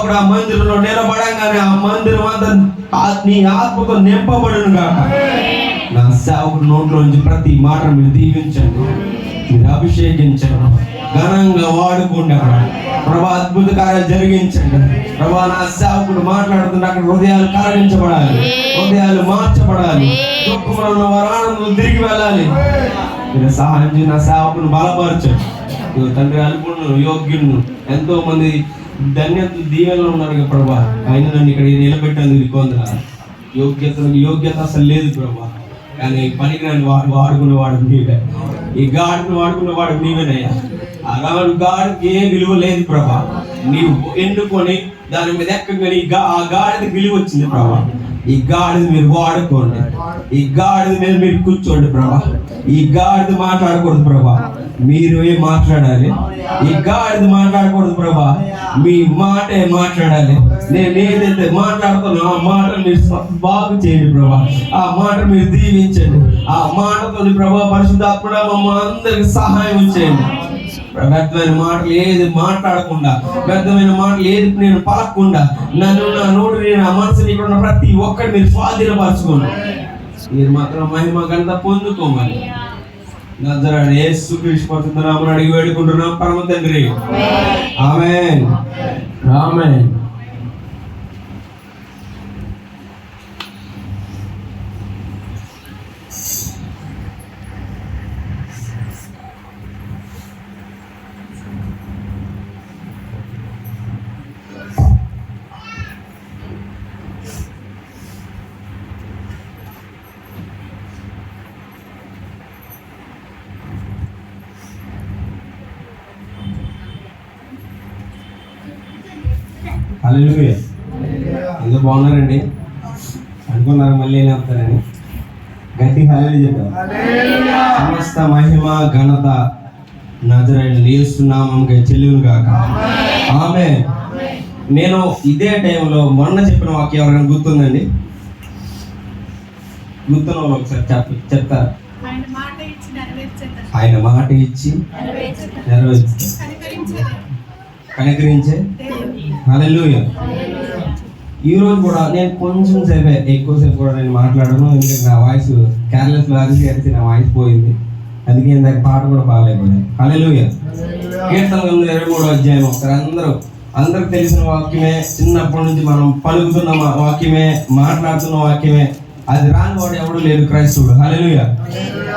సేవకుడు ఆ మందిరంలో నిలబడంగానే ఆ మందిరం అంతా నీ ఆత్మతో నింపబడును గాక. నా సేవకుడు నోట్లో నుంచి ప్రతి మాట మీరు దీవించండి, మీరు అభిషేకించండి, ఘనంగా వాడుకోండి. అక్కడ ప్రభా అద్భుత కార్యాలు జరిగించండి. ప్రభా నా సేవకుడు మాట్లాడుతున్న అక్కడ హృదయాలు కరగించబడాలి, హృదయాలు మార్చబడాలి, దుఃఖంలో ఉన్న వారు ఆనందం తిరిగి వెళ్ళాలి. మీరు సహాయం చేసి నా సేవకును బలపరచండి. తండ్రి అనుకున్నాను యోగ్యులను ఎంతో మంది ధన్యత దీవెనలో ఉన్నారు ప్రభా. ఆయన నన్ను ఇక్కడ నిలబెట్టేందుకు కొందరు యోగ్యత అసలు లేదు ప్రభా. కానీ పనికిరాని వాడుకునేవాడు నీవే. ఈ గాడిని వాడుకునేవాడు నీవేనయ్యా. ఆ గాడికి ఏ విలువ లేదు ప్రభా. నీవు ఎన్నుకొని దాని మీద ఎక్కగానే ఆ గాడికి విలువ వచ్చింది ప్రభా. ఈ గాడిని మీరు వాడుకోండి, ఈ గాడిద మీద మీరు కూర్చోండి ప్రభా. ఈ గాడిద మాట్లాడకూడదు ప్రభా, మీరు ఏం మాట్లాడాలి. ఈ గాడిద మాట్లాడకూడదు ప్రభా, మీ మాటే మాట్లాడాలి. నేను ఏదైతే మాట్లాడుతున్నా ఆ మాట మీరు బాగు చేయండి ప్రభా. ఆ మాట మీరు దీవించండి. ఆ మాటతో ప్రభా పరిశుద్ధాత్ముడా మమ్మ అందరికి సహాయం చేయండి. వ్యర్థమైన మాటలు ఏది మాట్లాడకుండా, వ్యర్థమైన మాటలు ఏది నేను పలకకుండా, నన్ను నా నోడు నేను ఆ మనసుని ఇక్కడ ఉన్న ప్రతి ఒక్కటి మీరు స్వాధీనపరచుకోండి. మీరు మాత్రం మహిమ ఘనత పొందుకోమని నజరేయుడైన యేసుక్రీస్తు పరిశుద్ధ నామమున అడిగి వేడుకుంటున్నాం పరమ తండ్రి. ఆమేన్, ఆమేన్. హల్లెలూయా. ఎంతో బాగున్నారండి. అనుకున్నారు మళ్ళీ ఏం చెప్తారని. గట్టి హల్లెలూయా చెప్పారు. సమస్త మహిమ ఘనత నజరేయుడైన యేసు నామముకే చెల్లును గాక. ఆమేన్. నేను ఇదే టైంలో మొన్న చెప్పిన వాక్యం ఎవరైనా గుర్తుందండి? గుర్తున్న వాళ్ళు ఒకసారి చెప్తారు. ఆయన మాట ఇచ్చి కనికరించే. హల్లెలూయా. ఈరోజు కూడా నేను కొంచెం సేపే, ఎక్కువసేపు కూడా నేను మాట్లాడను. ఎందుకంటే నా వాయిస్ కేర్లెస్ అరిచి నా వాయిస్ పోయింది. అందుకే ఇందాక పాట కూడా బాగాలేకపోయింది. హల్లెలూయా. కీర్తన 23వ అధ్యాయం ఒకసారి అందరికి తెలిసిన వాక్యమే. చిన్నప్పటి నుంచి మనం పలుకుతున్న వాక్యమే, మాట్లాడుతున్న వాక్యమే. అది రాని వాడు ఎవడు లేడు క్రైస్తవుడు. హల్లెలూయా.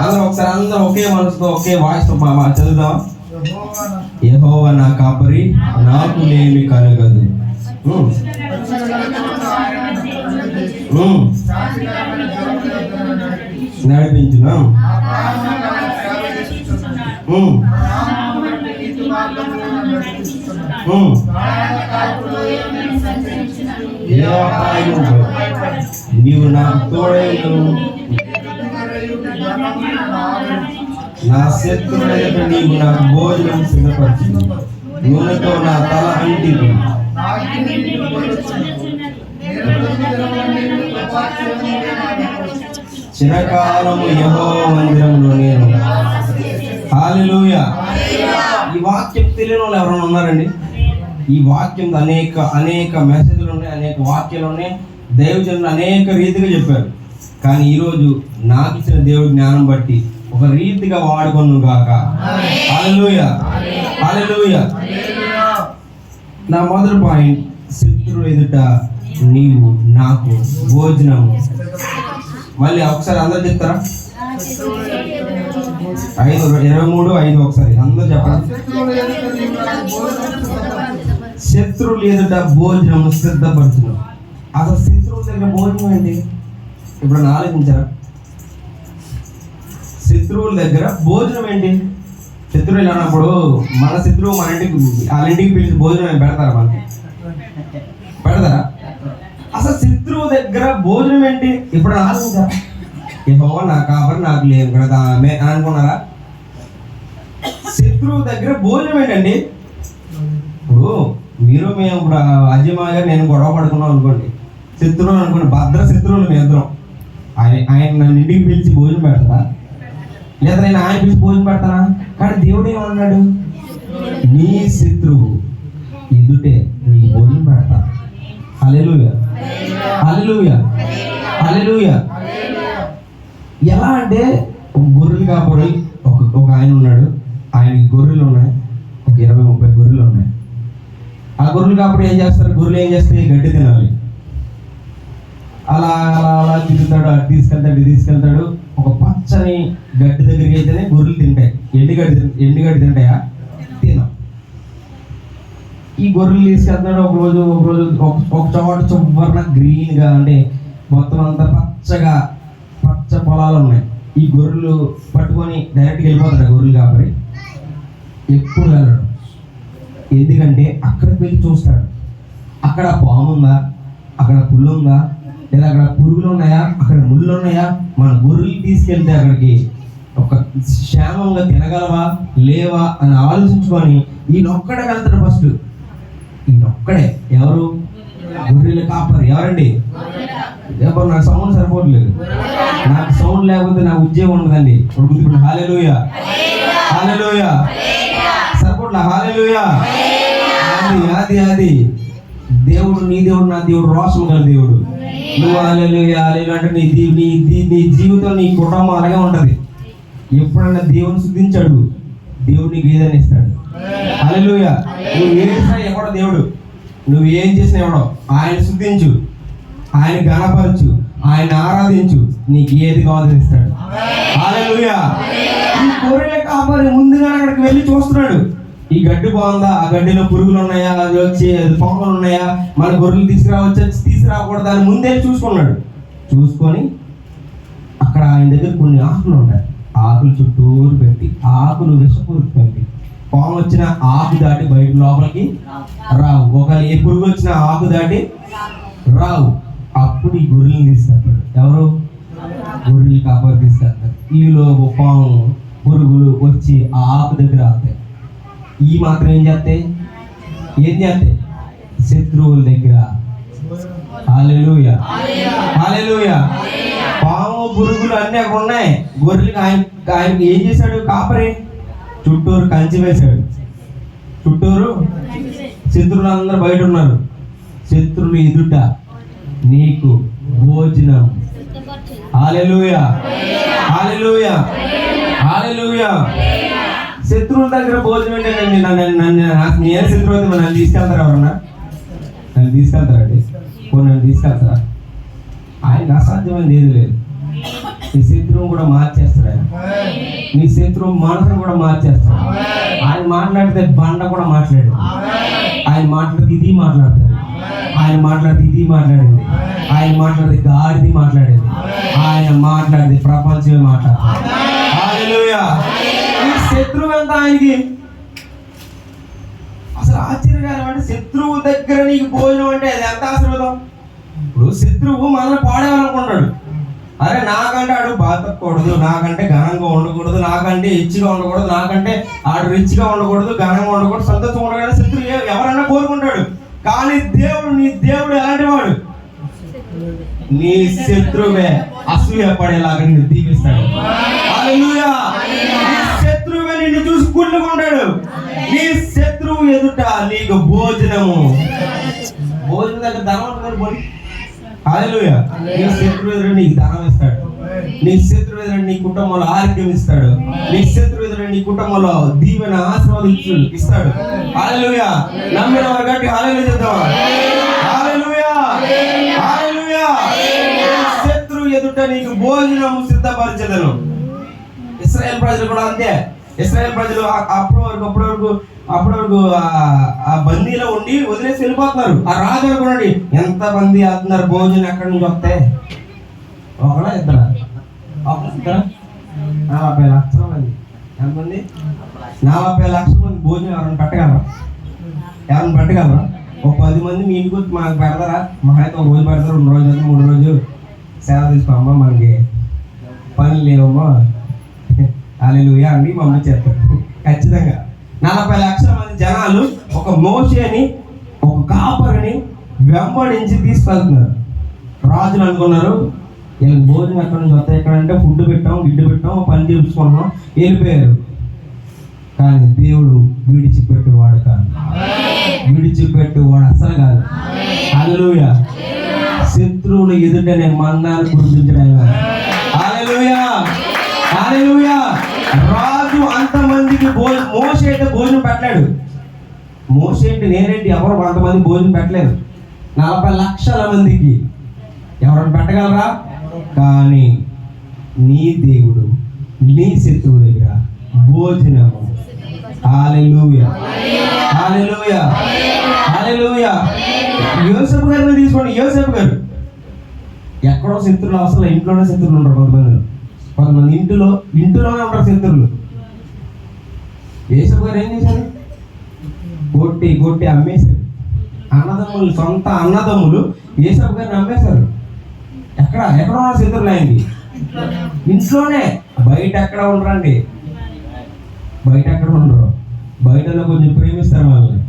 అందరూ ఒకే మనసుతో ఒకే వాయిస్తో చదువుదాం. యెహోవా నా కాపరి, నాకు లేమి కలగదు. నడిపించును. నీవు నాకు తోడైను, నా శత్రువుల నీవు నాకు భోజనం సిద్ధపరచును. నూనెతో నా తల అంటిని. చిరకాలము యెహోవా మందిరంలో నేను. హల్లెలూయా. ఈ వాక్యం తెలియని వాళ్ళు ఎవరైనా ఉన్నారండి? ఈ వాక్యం అనేక మెసేజ్లు ఉన్నాయి, అనేక వాక్యాలు ఉన్నాయి. దైవజనులు అనేక రీతిగా చెప్పారు. కానీ ఈరోజు నాకు ఇచ్చిన దేవుడి జ్ఞానం బట్టి ఒక రీతిగా వాడుకొను గాక. హల్లెలూయా, హల్లెలూయా. నా మొదటి పాయింట్, శత్రువు ఎదుట నీవు నాకు భోజనం. మళ్ళీ ఒకసారి అందరు చెప్తారా? 23:5 ఒకసారి అందరూ చెప్పండి. శత్రువులు ఎదుట భోజనం సిద్ధపరచును. అసలు శత్రువుల దగ్గర భోజనం ఏంటి? ఇప్పుడు ఆలోచించారా? శత్రువుల దగ్గర భోజనం ఏంటి? శత్రువులు అన్నప్పుడు మన శత్రువు మన ఇంటికి వాళ్ళ ఇంటికి పిలిచి భోజనం పెడతారా? మనకి పెడతారా? అసలు శత్రువు దగ్గర భోజనం ఏంటి? ఇప్పుడు ఆలోచించారా? యెహోవా నా కాపరి, నాకు లేమి కదా అనుకున్నారా? శత్రువు దగ్గర భోజనం ఏంటండి? ఇప్పుడు మేము ఇప్పుడు అజయమాయ గారు నేను గొడవ పడుకున్నాం అనుకోండి, శత్రువులు అనుకోండి, భద్ర శత్రువులు మేము ఇద్దరం. ఆయన నన్ను ఇంటికి పిలిచి భోజనం పెడతారా? లేదా నేను ఆయన పిలిచి భోజనం పెడతానా? కానీ దేవుడు ఏమన్నాడు? నీ శత్రువు ఎదుటే నీకు భోజనం పెడతా. హల్లెలూయా, హల్లెలూయా, హల్లెలూయా. ఎలా అంటే గొర్రెలు కాపరి ఒక ఆయన ఉన్నాడు. ఆయనకి గొర్రెలు ఉన్నాయి, ఒక 20-30 గొర్రెలు ఉన్నాయి. ఆ గొర్రెలు కాపరి ఏం చేస్తారు? గొర్రెలు ఏం చేస్తాయి? గడ్డి తినాలి. అలా అలా అలా తిరుగుతాడు, అటు తీసుకెళ్తాడు, ఇటు తీసుకెళ్తాడు. ఒక పచ్చని గడ్డి దగ్గరికి అయితేనే గొర్రెలు తింటాయి. ఎండుగడ్డి తింటాయా? తిన. ఈ గొర్రెలు తీసుకెళ్తాడు. ఒకరోజు ఒక చోట చువ్వర్ణ గ్రీన్గా, అంటే మొత్తం అంతా పచ్చ పొలాలు ఉన్నాయి. ఈ గొర్రెలు పట్టుకొని డైరెక్ట్గా వెళ్ళిపోతాడు గొర్రెలు కాపరి. ఎప్పుడు వెళ్ళడు, ఎందుకంటే అక్కడికి వెళ్ళి చూస్తాడు. అక్కడ పాము ఉందా, అక్కడ పుల్లు ఉందా, లేదా అక్కడ పురుగులు ఉన్నాయా, అక్కడ ముళ్ళు ఉన్నాయా, మన గొర్రెలు తీసుకెళ్తే అక్కడికి ఒక క్షేమంగా తినగలవా లేవా అని ఆలోచించుకొని ఈయనొక్కడే వెళ్తాడు. ఫస్ట్ ఈయనొక్కడే. ఎవరు? గొర్రెల కాపరి. ఎవరండి? ఎవరు? నాకు సౌండ్ సరిపోవట్లేదు. నాకు సౌండ్ లేకపోతే నాకు ఉద్యోగం ఉండదండి. ఇప్పుడు హల్లెలూయా, హల్లెలూయా సరిపోట్లా. హల్లెలూయా. అది దేవుడు, నీ దేవుడు, నా దేవుడు రోషం గల దేవుడు. నువ్వు హల్లెలూయా హల్లెలూయా అంటే నీ జీవితం, నీ కుటుంబం అలాగే ఉంటది. ఎప్పుడన్నా దేవుని శుద్ధించాడు, దేవుడు నీకు ఏదైనా ఇస్తాడు. హల్లెలూయా. నువ్వు ఏం చేసినా ఎవడో దేవుడు, నువ్వు ఏం చేసినా ఎవడో, ఆయన శుద్ధించు, ఆయన గణపరచు, ఆయన ఆరాధించు, నీకు ఏది కావాలని ఇస్తాడు. హల్లెలూయా. ఈ గొర్రెల కాపరి ముందుగా అక్కడికి వెళ్ళి చూస్తున్నాడు. ఈ గడ్డి బాగుందా, ఆ గడ్డిలో పురుగులు ఉన్నాయా, అది వచ్చి పొంగలు ఉన్నాయా, మన గొర్రెలు తీసుకురాకూడదా అని ముందే చూసుకున్నాడు. చూసుకొని అక్కడ ఆయన దగ్గర కొన్ని ఆకులు ఉంటాయి. ఆకులు చుట్టూరు పెట్టి, ఆకులు విషపూరిత పెట్టి, పాము వచ్చిన ఆకు దాటి బయట లోపలికి రావు. ఒకవేళ ఏ పురుగు వచ్చిన ఆకు దాటి రావు. అప్పుడు ఈ గొర్రెలను తీసుకెళ్తాడు. ఎవరు? గొర్రెలు కాపరి తీసుకెళ్తారు. ఈలో పాము పురుగులు వచ్చి ఆ ఆకు దగ్గర ఆగుతాయి. ఈ మాత్రం ఏం చేస్తాయి? శత్రువుల దగ్గర. హల్లెలూయా, హల్లెలూయా. పాము పురుగులు అన్నీ అక్కడ ఉన్నాయి. గొర్రెలకి ఆయనకి ఏం చేశాడు? కాపరి చుట్టూరు కంచి వేశాడు. చుట్టూరు శత్రువులు అందరూ బయట ఉన్నారు. శత్రువులు ఎదుట నీకు భోజనం. హల్లెలూయా, హల్లెలూయా, హల్లెలూయా. శత్రువుల దగ్గర భోజనం ఏంటండి? నేనే శత్రువు అయితే నన్ను తీసుకెళ్తారా? ఎవరన్నా నన్ను తీసుకెళ్తారండి? నన్ను తీసుకెళ్తారా? ఆయన అసాధ్యమైనది ఏది లేదు. నీ శత్రువు కూడా మార్చేస్తాడు ఆయన. నీ శత్రువు మనసును కూడా మార్చేస్తాడు. ఆయన మాట్లాడితే బండ కూడా మాట్లాడాడు. ఆయన మాట్లాడితే ఇది మాట్లాడతాడు. ఆయన మాట్లాడితే ఇది మాట్లాడింది. ఆయన మాట్లాడితే గాడిది మాట్లాడేది. ఆయన మాట్లాడితే ప్రపంచమే మాట్లాడతాడు. హల్లెలూయా. ఈ శత్రువు ఎంత ఆయనకి? అసలు ఆశ్చర్యకరం అంటే శత్రువు దగ్గర నీకు భోజనం అంటే అది ఎంత ఆశీర్వాదం. ఇప్పుడు శత్రువు మనల్ని పాడేయాలనుకుంటాడు. అరే నాకంటే ఆడు బతకూడదు, నాకంటే ఘనంగా ఉండకూడదు, నాకంటే హెచ్చుగా ఉండకూడదు, నాకంటే ఆడు రిచ్గా ఉండకూడదు, ఘనంగా ఉండకూడదు, సంతోషంగా ఉండకూడదు. శత్రువు ఎవరన్నా కోరుకుంటాడు. కానీ దేవుడు, నీ దేవుడు ఎలాంటి వాడు? నీ శత్రువే అసూయపడేలాగా నిన్ను దీవిస్తాడు. హల్లెలూయా. నీ శత్రువే నిన్ను చూసి కుళ్ళుకుంటాడు. నీ శత్రువు ఎదుట నీకు భోజనము. భోజనం దగ్గర ధనం ఉంటుంది. హల్లెలూయా. నీ శత్రువు ఎదుట నీకు ధనం ఇస్తాడు. నీ శత్రువు ఎదుట నీ కుటుంబంలో ఆరోగ్యం ఇస్తాడు. నీ శత్రువు ఎదుట నీ కుటుంబంలో దీవెన ఆశీర్వాదం ఇస్తాడు. హల్లెలూయా. నమ్మిన వారు గట్టి హల్లెలూయా చెప్తావా? హల్లెలూయా, హల్లెలూయా. శత్రువు ఎదుట నీకు భోజనము సిద్ధపరచెదను. ఇశ్రాయేల్ ప్రజలు కూడా అంతే. ఇశ్రాయేల్ ప్రజలు అప్పటి వరకు ఆ బందీలో ఉండి వదిలేసి వెళ్ళిపోతున్నారు. ఆ రాజు అనుకోండి, ఎంత బందీ అవుతున్నారు, భోజనం ఎక్కడి నుంచి వస్తాయి? ఒకడా ఇద్దరా? 40 లక్షల మంది. ఎంతమంది? 40 లక్షల మంది భోజనం ఎవరైనా పెట్టగలరా? ఒక 10 మంది మీ ఇంటికి వచ్చి మాకు పెడతారా? మా అయితే ఒక రోజు పెడతారు, 2 రోజులు 3 రోజు సేవ తీసుకోమ్మా, మనకి పనులు లేవమ్మా, హల్లెలూయా అని పంపించేస్తారు. ఖచ్చితంగా 40 లక్షల మంది జనాలు ఒక మోషేని, ఒక కాపరిని వెంబడించి తీసుకెళ్తున్నారు. రాజులు అనుకున్నారు వీళ్ళకి భోజనం ఎక్కడి నుంచి వస్తాయి, ఎక్కడంటే ఫుడ్ పెట్టాం, గిడ్డు పెట్టాం, పని చేయించుకుంటున్నాం, వెళ్ళిపోయారు. కానీ దేవుడు విడిచిపెట్టేవాడు కాదు, విడిచిపెట్టేవాడు అసలు కాదు. హల్లెలూయా. శత్రువులు ఎదుటనే మన్నాను గుర్తించడం. హల్లెలూయా, హల్లెలూయా. రాజు అంతమందికి మోషే అయితే భోజనం పెట్టలేడు. మోషే ఏంటి, నేనేంటి, ఎవరు అంతమంది భోజనం పెట్టలేదు. 40 లక్షల మందికి ఎవరైనా పెట్టగలరా? కానీ నీ దేవుడు నీ శత్రువు దగ్గర భోజనము. హల్లెలూయా, హల్లెలూయా, హల్లెలూయా. యోసేపు గారిని తీసుకోండి. యోసేపు గారు ఎక్కడో శత్రువులు అసలు ఇంట్లోనే శత్రువులు ఉంటారు. కొంతమంది ఇంటిలోనే ఉంటారు శత్రువులు. యోసేపు గారు ఏం చేశారు? కొట్టి అమ్మేశారు. అన్నదమ్ములు, సొంత అన్నదమ్ములు యోసేపు గారిని అమ్మేశారు. ఎక్కడ ఉన్నారు శత్రువులు? ఆయనకి ఇంట్లోనే. బయట ఎక్కడ ఉండరండి, బయట ఎక్కడ ఉండరు. బయటలో కొంచెం ప్రేమిస్తారు వాళ్ళని,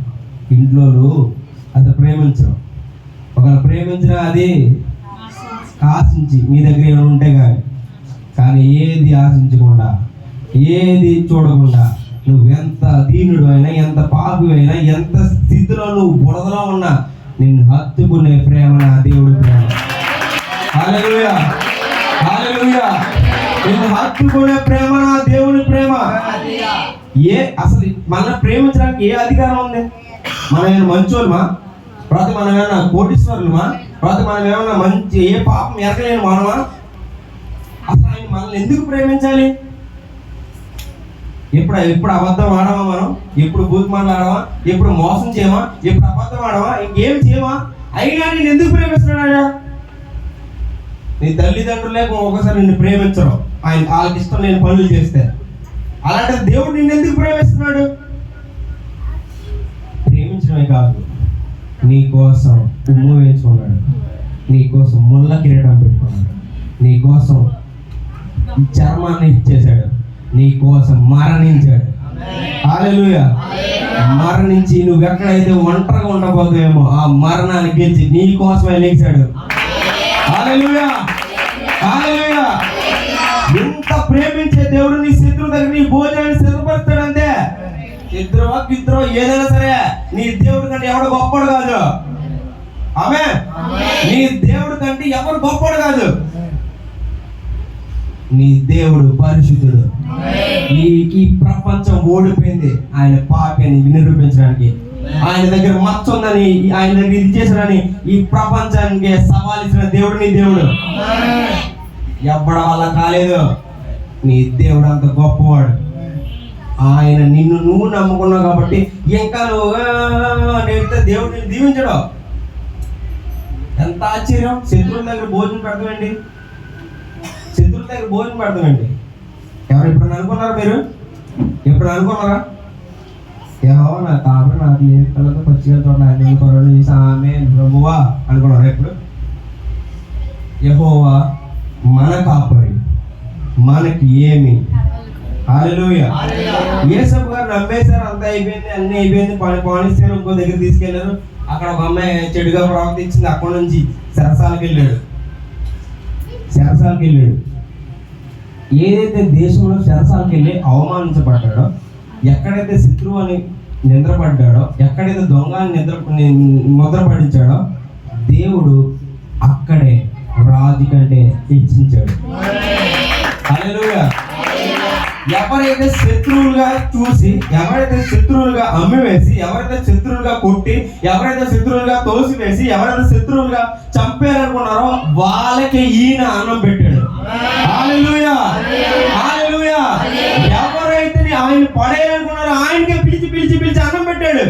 ఇంట్లో అసలు ప్రేమించరు. ఒకవేళ ప్రేమించినా అది ఆశించి మీ దగ్గర ఏమైనా ఉంటే కానీ ఏది ఆశించకుండా, ఏది చూడకుండా, నువ్వు ఎంత దీనుడు అయినా, ఎంత పాపి అయినా, ఎంత స్థితిలో నువ్వు బురదలో ఉన్నా నిన్ను హత్తుకునే ప్రేమ నా దేవుడి ప్రేమ. హల్లెలూయా, హల్లెలూయా. నిన్ను హత్తుకునే ప్రేమ నా దేవుడి ప్రేమ. అసలు మన ప్రేమించడానికి ఏ అధికారం ఉంది? మనం ఏమైనా మంచోళ్ళమా? ప్రతి మనం ఏమైనా కోటీశ్వరులమా? ప్రతి మనం ఏమైనా మంచి ఏ పాపం ఎరగలేని మనమా? అసలు ఆయన మనల్ని ఎందుకు ప్రేమించాలి? ఎప్పుడు అబద్ధం ఆడమా మనం? ఎప్పుడు బూత్ మాట్లాడమా? ఎప్పుడు మోసం చేయమా? ఎప్పుడు అబద్ధం ఆడమా? ఇంకేం చేయమా? అయినా నేను ఎందుకు ప్రేమిస్తున్నాడా? నీ తల్లిదండ్రులే ఒకసారి నిన్ను ప్రేమించరు, వాళ్ళకి ఇష్టం లేని పనులు చేస్తే. అలాంటి దేవుడు నిన్ను ఎందుకు ప్రేమిస్తున్నాడు? ప్రేమించడమే కాదు, నీ కోసం ఉమ్ము వేయించుకున్నాడు, నీ కోసం ముళ్ళ కిరీటం పెట్టుకున్నాడు, నీ కోసం చర్మాన్ని ఇచ్చేశాడు, నీ కోసం మరణించాడు. హల్లెలూయా. మరణించి నువ్వు ఎక్కడైతే ఒంటరిగా ఉండబోతావేమో ఆ మరణాన్ని గెలిచి నీ కోసమే లేచాడు. హల్లెలూయా, హల్లెలూయా. ఎంత ప్రేమించే దేవుడు నీ శత్రువు దగ్గర నీ భోజనాన్ని సిద్ధపరుస్తాడంతే. ఇద్దరు ఏదైనా సరే నీ దేవుడి కంటే ఎవడు గొప్పడు కాదు. ఆమేన్. నీ దేవుడి కంటే ఎవరు గొప్పడు కాదు. నీ దేవుడు పరిశుద్ధుడు. ఈ ప్రపంచం ఓడిపోయింది ఆయన పాపిని నిరూపించడానికి. ఆయన దగ్గర మచ్చ ఉందని, ఆయన దగ్గర ఇది చేశాడని ఈ ప్రపంచానికి సవాలిచ్చిన దేవుడు నీ దేవుడు. ఎవ్వడం వల్ల కాలేదు. నీ దేవుడు అంత గొప్పవాడు. ఆయన నువ్వు నమ్ముకున్నావు కాబట్టి ఇంకా నువ్వు నేడితే దేవుడు నిన్ను దీవించడు. ఎంత ఆశ్చర్యం. శత్రువుల దగ్గర భోజనం పెడతామండి, శత్రువుల దగ్గర భోజనం పెడతామండి. ఎవరు ఎప్పుడన్నా అనుకున్నారా? మీరు ఎప్పుడు అనుకున్నారా? ఏమో నా కాబట్టి నాకు ఏ పిల్లలతో పచ్చిగా చూడండి కొరలు చేసి ఆమె ప్రభువా అనుకున్నారా? ఎప్పుడు? యెహోవా మన కాపరి, మనకి ఏమి. హల్లెలూయా. యేసపు గారు నమ్మేశారు, అంతా అయిపోయింది, అన్ని అయిపోయింది. పానిస్తారు, ఇంకో దగ్గర తీసుకెళ్లారు. అక్కడ ఒక అమ్మాయి చెడుగా ప్రవర్తించింది. అక్కడి నుంచి చెరసాలకు వెళ్ళాడు. ఏదైతే దేశంలో చెరసాలకు వెళ్ళి అవమానించబడ్డాడో, ఎక్కడైతే శత్రువు అని నిద్రపడ్డాడో, ఎక్కడైతే దొంగ అని ముద్రపడించాడో దేవుడు అక్కడే రాజు కంటే హెచ్చించాడు. హల్లెలూయా. ఎవరైతే శత్రువులుగా చూసి, ఎవరైతే శత్రువులుగా అమ్మివేసి, ఎవరైతే శత్రువులుగా కొట్టి, ఎవరైతే శత్రువులుగా తోసివేసి, ఎవరైతే శత్రువులుగా చంపారనుకున్నారో వాళ్ళకి ఈయన అన్నం పెట్టాడు. హల్లెలూయా, హల్లెలూయా. ఎవరైతే ఆయన పడేయాలనుకున్నారో ఆయనకే పిలిచి అన్నం పెట్టాడు.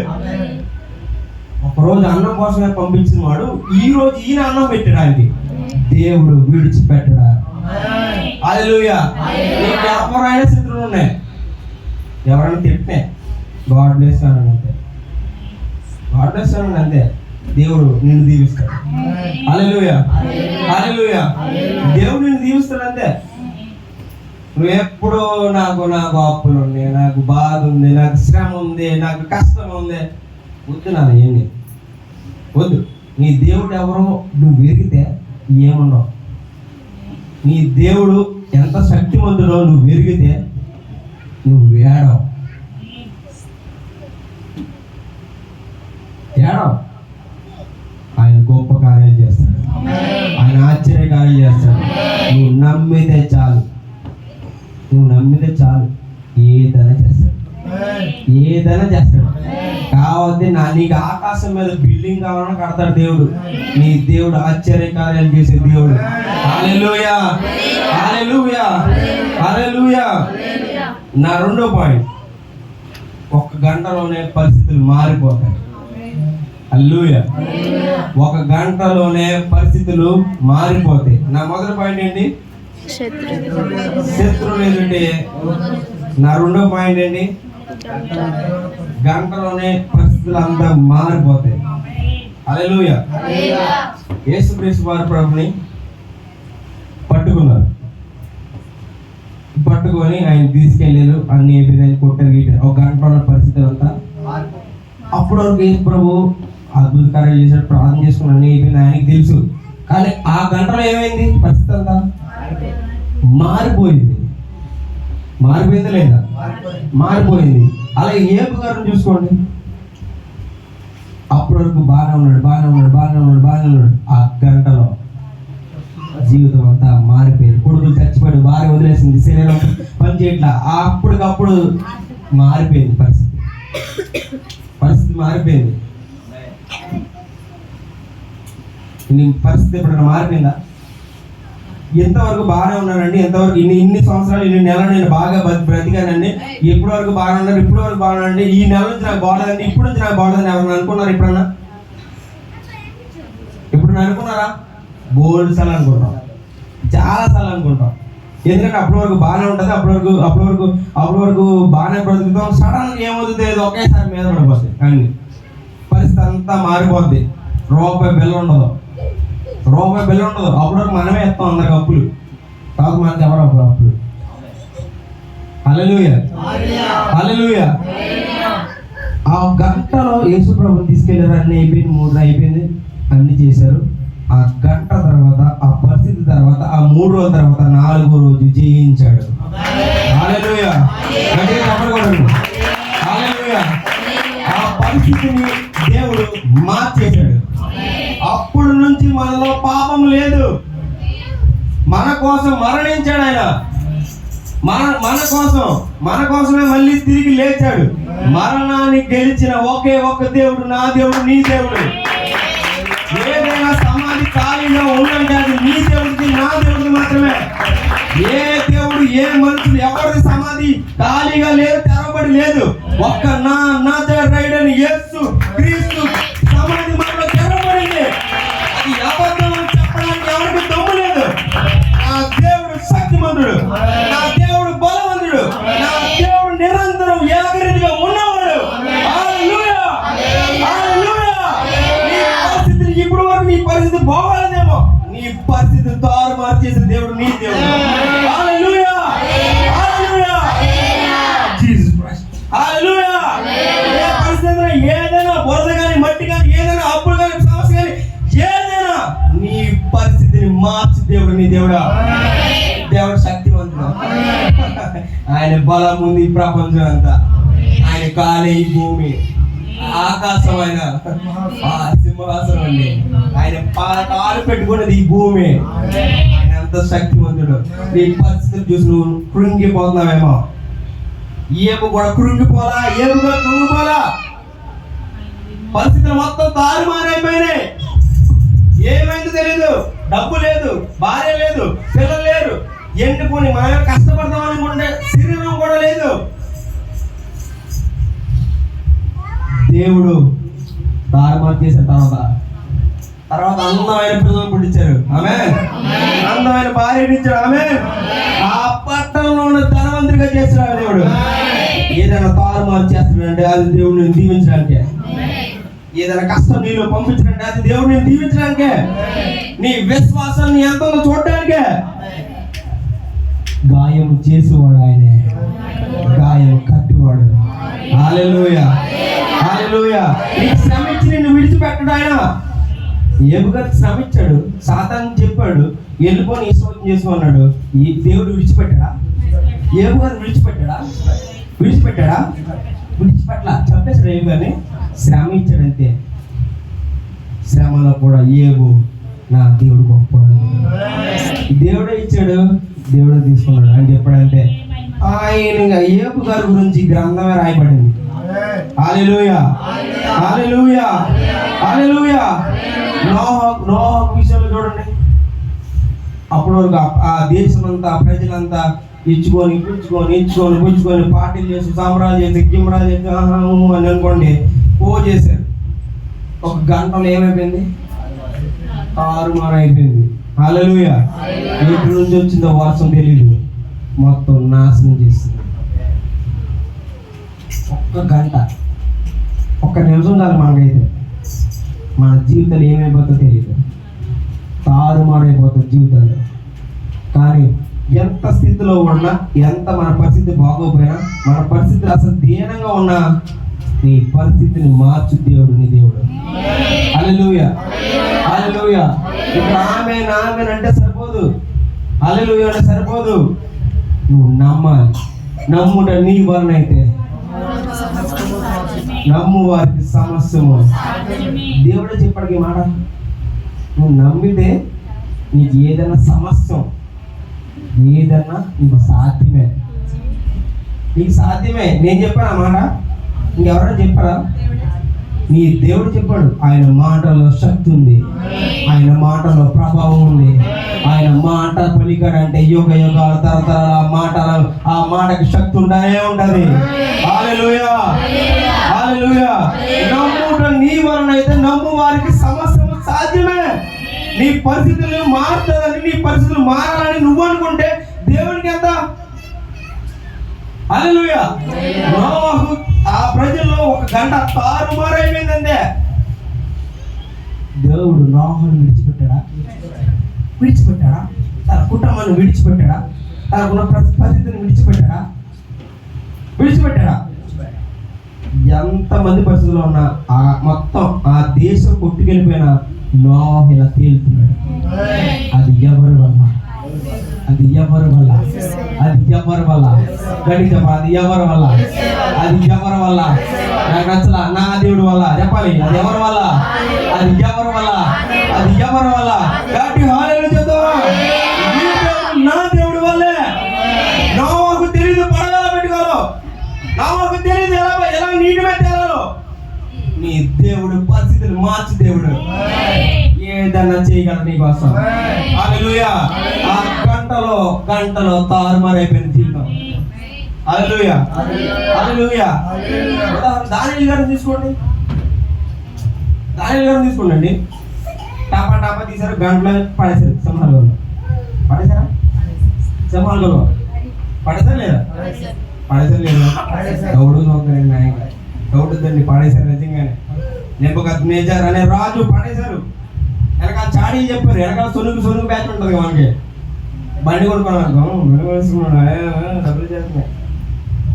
ఒకరోజు అన్నం కోసమే పంపించిన వాడు ఈ రోజు ఈయన అన్నం పెట్టాడు. ఆయనకి దేవుడు విడిచిపెట్టడా. హల్లెలూయా. ఎవరైనా శత్రువులు ఉన్నాయి, ఎవరైనా తిట్టే గాడ్ బ్లెస్ అంతే, గాడ్ బ్లెస్ అంతే. దేవుడు నిన్ను దీవిస్తాడు. హల్లెలూయా, హల్లెలూయా. దేవుడు నిన్ను దీవిస్తాడు అంతే. నువ్వు ఎప్పుడు నాకు అప్పులు ఉన్నాయి, నాకు బాధ ఉంది, నాకు శ్రమ ఉంది, నాకు కష్టం ఉంది, వద్దు. నాన్న ఏమి వద్దు. నీ దేవుడు ఎవరో నువ్వు వెరిగితే ఏముండవు. నీ దేవుడు ఎంత శక్తివంతుడో నువ్వు వెరిగితే నువ్వు వేడవు. ఏడవ. ఆయన గొప్ప కార్యాలు చేస్తాడు, ఆయన ఆశ్చర్య కార్యాలు చేస్తాడు. నువ్వు నమ్మితే చాలు, నువ్వు నమ్మితే చాలు, ఏదైనా చేస్తాడు, ఏదైనా చేస్తాడు. కాకపోతే నీకు ఆకాశం మీద బిల్డింగ్ కావాలని కడతాడు దేవుడు. నీ దేవుడు ఆశ్చర్య కార్యాలు చేసే దేవుడు. హల్లెలూయా, హల్లెలూయా, హల్లెలూయా. నా రెండో పాయింట్, 1 గంటలోనే పరిస్థితులు మారిపోతాయి. హల్లెలూయా. 1 గంటలోనే పరిస్థితులు మారిపోతాయి. నా మొదటి పాయింట్ ఏంటి? శత్రువులు ఎదుటే. నా రెండో పాయింట్ ఏంటి? గంటలోనే పరిస్థితులు అంతా మారిపోతాయి. హల్లెలూయా. యేసుక్రీస్తు వారి ప్రభుని పట్టుకున్నారు, పట్టుకొని ఆయన తీసుకెళ్ళారు. అన్ని అయిపోయింది, కొట్టారు, గీటారు. 1 గంటలో పరిస్థితులు అంతా. అప్పుడు వరకు యేసు ప్రభు అద్భుత కార్యాలు చేశాడు, ప్రార్థన చేసుకుని అన్ని అయిపోయింది, ఆయనకి తెలుసు. కానీ ఆ గంటలో ఏమైంది? పరిస్థితి అంతా మారిపోయింది. మారిపోయిందా లేదా? మారిపోయింది. అలాగే ఏపు గారిని చూసుకోండి. అప్పటి వరకు బాగానే ఉన్నాడు. ఆ గంటలో జీవితం అంతా మారిపోయింది. కొడుకులు చచ్చిపోయాడు, భార్య వదిలేసింది, శరీరం పని చేయట్లా. అప్పటికప్పుడు మారిపోయింది పరిస్థితి మారిపోయింది. నీ పరిస్థితి ఎప్పుడైనా మారిపోయిందా? ఎంతవరకు బాగానే ఉన్నానండి, ఎంతవరకు ఇన్ని సంవత్సరాలు, ఇన్ని నెలలు నేను బాగా బ్రతికానండి, ఎప్పటి వరకు బాగానే ఉన్నారు, ఇప్పుడు వరకు బాగానండి, ఈ నెల నుంచి నాకు బాగలేదండి, ఇప్పుడు నుంచి నాకు బాగలేదని ఎవరైనా అనుకున్నారు? ఎప్పుడన్నా అనుకున్నారా? బోల్డ్ సార్లు అనుకుంటాం, చాలా సార్లు అనుకుంటాం. ఎందుకంటే అప్పటి వరకు బాగానే ఉంటుంది, అప్పటి వరకు బాగానే బ్రతుకుతాం. సడన్ ఏమవుతుంది, ఒకేసారి మీద పడిపోతుంది, కానీ పరిస్థితి అంతా మారిపోద్ది. రూపాయి బిల్ల ఉండదు. అప్పుడు వరకు మనమే ఇస్తాం అందరికి అప్పులు, కాదు మనకి ఎవరు అప్పులు. హల్లెలూయా, హల్లెలూయా. ఆ గంటలో యేసు ప్రభుని తీసుకెళ్ళారు, అన్ని అయిపోయింది, 3 అయిపోయింది, అన్ని చేశారు. ఆ గంట తర్వాత, ఆ పరిస్థితి తర్వాత, ఆ 3 రోజుల తర్వాత 4వ రోజు జయించాడు. హల్లెలూయా, హల్లెలూయా. ఆ పరిస్థితిని దేవుడు మార్చేశాడు. అప్పుడు నుంచి మనలో పాపం లేదు. మన కోసం మరణించాడు ఆయన, మన కోసమే మళ్ళీ తిరిగి లేచాడు. మరణాన్ని గెలిచిన ఒకే ఒక్క దేవుడు, నా దేవుడు, నీ దేవుడు. ఏదైనా సమాధి ఖాళీగా ఉందంటే అది నీ దేవుడికి, నా దేవుడికి మాత్రమే. ఏ దేవుడు, ఏ మనుషులు ఎవరిది సమాధి ఖాళీగా లేదు, తెరవబడి లేదు. ఒక్క నా రైడని యేసు క్రీస్తు సమాధి మనలో తెరవబడింది. అది అబద్ధం చెప్పడానికి ఎవరికి దమ్ము లేదు. నా దేవుడు శక్తిమంతుడు, నా దేవుడు బలవంతుడు, నా దేవుడు నిరంతరం ఏకరీతిగా ఉన్నవాడు. హల్లెలూయా, హల్లెలూయా. ఇప్పుడు వరకు నీ పరిస్థితి బాగాలేదేమో, నీ పరిస్థితి తారుమారు చేసే దేవుడు నీ దేవుడు. హల్లెలూయా, హల్లెలూయా, జీసస్ క్రైస్ట్. హల్లెలూయా. ఏ పరిస్థితిలో ఏదైనా బురద కానీ, మట్టి కానీ, ఏదైనా అప్పులు కానీ, సమస్య కానీ, ఏదైనా నీ పరిస్థితిని మార్చి దేవుడు నీ దేవుడా. దేవుడు శక్తివంతుడు, ఆయన బలం ఉంది ప్రపంచం అంతా. ఆయన కాలే ఈ భూమి, ఆకాశం, ఆయన సింహాసనం అండి. ఆయన కాలు పెట్టుకున్నది ఈ భూమి. ఆయన ఎంత శక్తివంతుడు. నీ పరిస్థితులు చూసి నువ్వు కృంగిపోతున్నావేమో. ఏపు కూడా కృంగిపోలా. పరిస్థితులు మొత్తం తారుమారైపోయినాయి. ఏమైందో తెలీదు. డబ్బు లేదు, భార్య లేదు, పిల్లలు లేరు, ఎండుకొని మనం కష్టపడదాం అనుకుంటే శరీరం కూడా లేదు. దేవుడు తారుమారు చేసిన తర్వాత అందమైన పిల్లలు పుట్టించారు. ఆమేన్. అందమైన భార్యని ఇచ్చాడు. ఆమేన్. ఆ పట్టణంలో ఉన్న ధనవంతుడిగా చేస్తున్నాడు దేవుడు. ఏదైనా తారుమారు చేస్తున్నాడంటే అది దేవుడిని దీవించడానికే. ఏదైనా కష్టం నీలో పంపించడంటే అది దేవుడిని దీవించడానికే. నీ విశ్వాసాన్ని ఎంతో చూడడానికే. గాయం చేసేవాడు ఆయనే, గాయం కట్టివాడు. హల్లెలూయా, హల్లెలూయా. నీకు శ్రమించి నిన్ను విడిచిపెట్టడు ఆయన. ఏబుగా శ్రమించాడు, సాతాను చెప్పాడు వెళ్ళిపోని ఈశ్వరం చేసుకోన్నాడు. ఈ దేవుడు విడిచిపెట్టాడా? ఏబుగారు విడిచిపెట్టాడా? విడిచిపెట్టాలా? చంపేశాడు. ఏబుగారిని శ్రమించాడు అంతే. శ్రమలో కూడా ఏబు నా దేవుడు గొప్పవాడు. దేవుడే ఇచ్చాడు, దేవుడే తీసుకున్నాడు అని చెప్పాడంటే ఆయన ఏబు గారి గురించి గ్రంథమే రాయబడింది. హల్లెలూయా, హల్లెలూయా, హల్లెలూయా. నోహ విషయంలో చూడండి, అప్పుడు ఆ దేశమంతా ప్రజలంతా ఇచ్చుకొని పుచ్చుకొని పార్టీలు చేసి సంబరాలు చేసి గిమ్మరాలు చేసి అని అనుకోండి చేశారు. ఒక గంటలో ఏమైపోయింది? తారుమారు అయిపోయింది. హల్లెలూయా. ఎక్కడి నుంచి వచ్చిందో వర్షం తెలియదు, మొత్తం నాశనం చేస్తుంది. ఒక్క గంట, ఒక్క నిమిషం చాలు మనకైతే మన జీవితాలు ఏమైపోతుందో తెలియదు, తారుమారైపోతుంది జీవితాలు. కానీ ఎంత స్థితిలో ఉన్నా, ఎంత మన పరిస్థితి బాగోపోయినా, మన పరిస్థితులు అసలు దీనంగా ఉన్నా, నీ పరిస్థితిని మార్చు దేవుడు, నీ దేవుడు. హల్లెలూయా, హల్లెలూయా. ఇక్కడ ఆమేన్ అంటే సరిపోదు, హల్లెలూయా అంటే సరిపోదు. నువ్వు నమ్మాలి. నమ్ముట నీ వలన అయితే నమ్ము వారికి సమస్యము. దేవుడే చెప్పాడు ఈ మాట. నువ్వు నమ్మితే నీకు ఏదైనా సమస్య, ఏదన్నా నీకు సాధ్యమే, నీకు సాధ్యమే. నేను చెప్పాను ఆ మాట, ఇంకెవరైనా చెప్పారా? నీ దేవుడు చెప్పాడు. ఆయన మాటలో శక్తి ఉంది, ఆయన మాటలో ప్రభావం ఉంది. ఆయన మాట పలికాడంటే యుగ యుగాల తరతరాల ఆ మాటకి శక్తి ఉంటానే ఉంటది. హల్లెలూయా, హల్లెలూయా. నమ్ముట నీ వలన అయితే నమ్ము వారికి సమస్యలు సాధ్యమే. నీ పరిస్థితులు మారుతుందని, నీ పరిస్థితులు మారాలని నువ్వు అనుకుంటే దేవునికి ఎంత. హల్లెలూయా. నోహు ఆ ప్రజల్లో ఒక గంట తారుమారైపోయిందంటే దేవుడు నోహును విడిచిపెట్టాడా? తన కుటుంబాన్ని విడిచిపెట్టాడా? తనకున్న పరిస్థితిని విడిచిపెట్టాడా? ఎంతమంది పరిస్థితుల్లో ఉన్నా మొత్తం ఆ దేశం కొట్టుకెళ్ళిపోయిన నోహు ఇలా తేలుతున్నాడు. అది ఎవరి వల్ల? అది ఎవరి వల్ల? గడి చెప్పాలి. అది ఎవరి వల్ల? నాకు నచ్చలా, నా దేవుడి వల్ల చెప్పాలి. అది ఎవరి వల్ల? గట్టి హల్లెలూయా చెప్తావా? నా దేవుడి వల్లే. నోవాకు తెలియదు పడగల పెట్టుకోవాలో, నోవాకు తెలియదు ఎలా నీటి మీద తేలాలో. నీ దేవుడు పరిస్థితులు మార్చి దేవుడు ఏదన్నా చేయగలరు నీకోసం. హల్లెలూయా. ఆ గంటలో తారుమారైపోయిన జీవితం. హల్లెలూయా, హల్లెలూయా. దానియేలు గారిని తీసుకోండి. తీసుకోండి. టాపా తీశారు, గంటలో పడేశారు. సింహాలలో పడేశారా? పడేశారు లేదా? దౌడు నాయకుడు దౌడుదండి పడేశారు. నిజంగానే నెబుకద్నెజర్ అనే రాజు పడేశారు. వెనకాల చాడీ చెప్పారు, వెనకాల సొనుగు బ్యాచ్ ఉంటుంది మనకి. బండి కొనుక్కున్నాను, డబ్బులు చేస్తున్నాయి,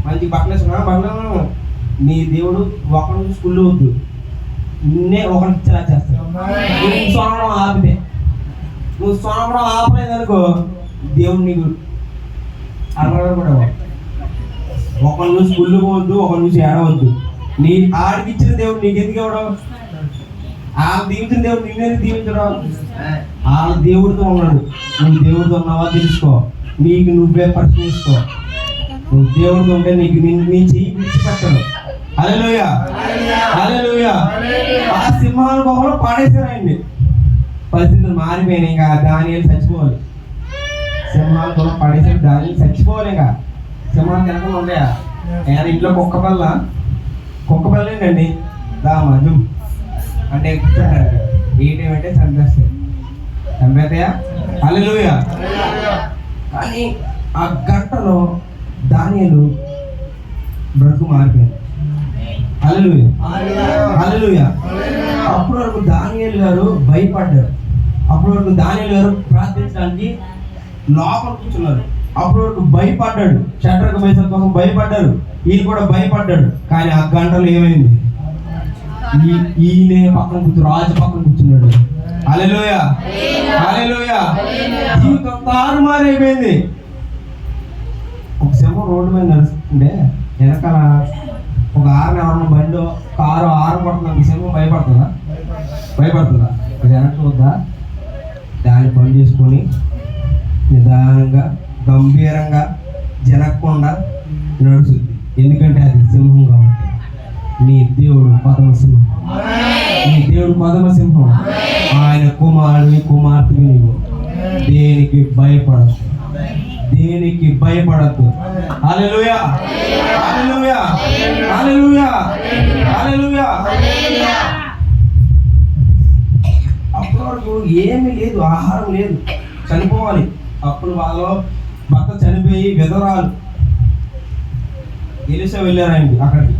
మంచి బట్టలు వేసుకున్నా. నీ దేవుడు ఒకరు స్కూల్లో వద్దు, నిన్నే ఒకరికి ఇచ్చేలా చేస్తాడు. నువ్వు సొనవడం ఆపలేదనుకో, దేవుడు నీకు అలవాటు కూడా. ఒకరి నుంచి స్కూల్లో పోవద్దు, ఒకరి నుంచి ఏడవద్దు. నీ ఆడికి ఇచ్చిన దేవుడు నీకు ఎందుకు ఇవ్వడం? ఆ దీవించిన దేవుడు నిన్నే దీవించడం. ఆ దేవుడితో ఉన్నాడు. నువ్వు దేవుడితో ఉన్నావా తెలుసుకో, నీకు నువ్వే పరిశీలించుకో. నువ్వు దేవుడితో ఉంటే నీకు నీ చెయ్యి విడిచిపెట్టడు. హల్లెలూయా, హల్లెలూయా. ఆ సింహాల గుహలో పడేశారండి. పరిస్థితులు మారిపోయినాయి. ఇంకా దానియేలు చచ్చిపోవాలి. సింహాల గుహలో పడేసారు, దానియేలు చచ్చిపోవాలి. ఇంకా సింహాలు తినకుండా ఉంటాయా? నేను ఇంట్లో కుక్క పిల్ల ఏంటండి దామా అంటే కూర్చుంటారు. ఏంటంటే చంపేస్తాయా? హల్లెలూయా. కానీ ఆ గంటలో దానియేలు బ్రతుకు మారిపోయింది. హల్లెలూయా, హల్లెలూయా. అప్పటి వరకు దానియేలు గారు భయపడ్డారు. అప్పటి వరకు దానియేలు గారు ప్రార్థించడానికి లోపల కూర్చున్నారు. అప్పటి వరకు భయపడ్డాడు. షట్రకు పైసల కోసం భయపడ్డారు. ఈయన కూడా భయపడ్డాడు. కానీ ఆ గంటలో ఏమైంది? ఈయనే రాజు పక్కన కూర్చున్నాడు. హల్లెలూయా, హల్లెలూయా. జీవితం తారుమారైపోయింది. ఒక సింహం రోడ్డు మీద నడుస్తుంటే వెనకాల ఒక ఎవరన్నా బండి కారు పడుతుంది, సింహం భయపడుతుందా? భయపడుతుందా? అది వెనక్కి దాన్ని పని చేసుకొని నిదానంగా గంభీరంగా జరగకుండా నడుస్తుంది. ఎందుకంటే అది సింహం కాబట్టి. నీ దేవుడు పదమ సింహం, నీ దేవుడు పదమ సింహం. ఆయన కుమారుని కుమార్తె నీవు. దేనికి భయపడద్దు, దేనికి భయపడద్దు. హల్లెలూయా, హల్లెలూయా, హల్లెలూయా, హల్లెలూయా. అప్పటి వరకు ఏమీ లేదు, ఆహారం లేదు, చనిపోవాలి. అప్పుడు వాళ్ళు భర్త చనిపోయి విధవరాలు ఎలీషా వెళ్ళారండి అక్కడికి.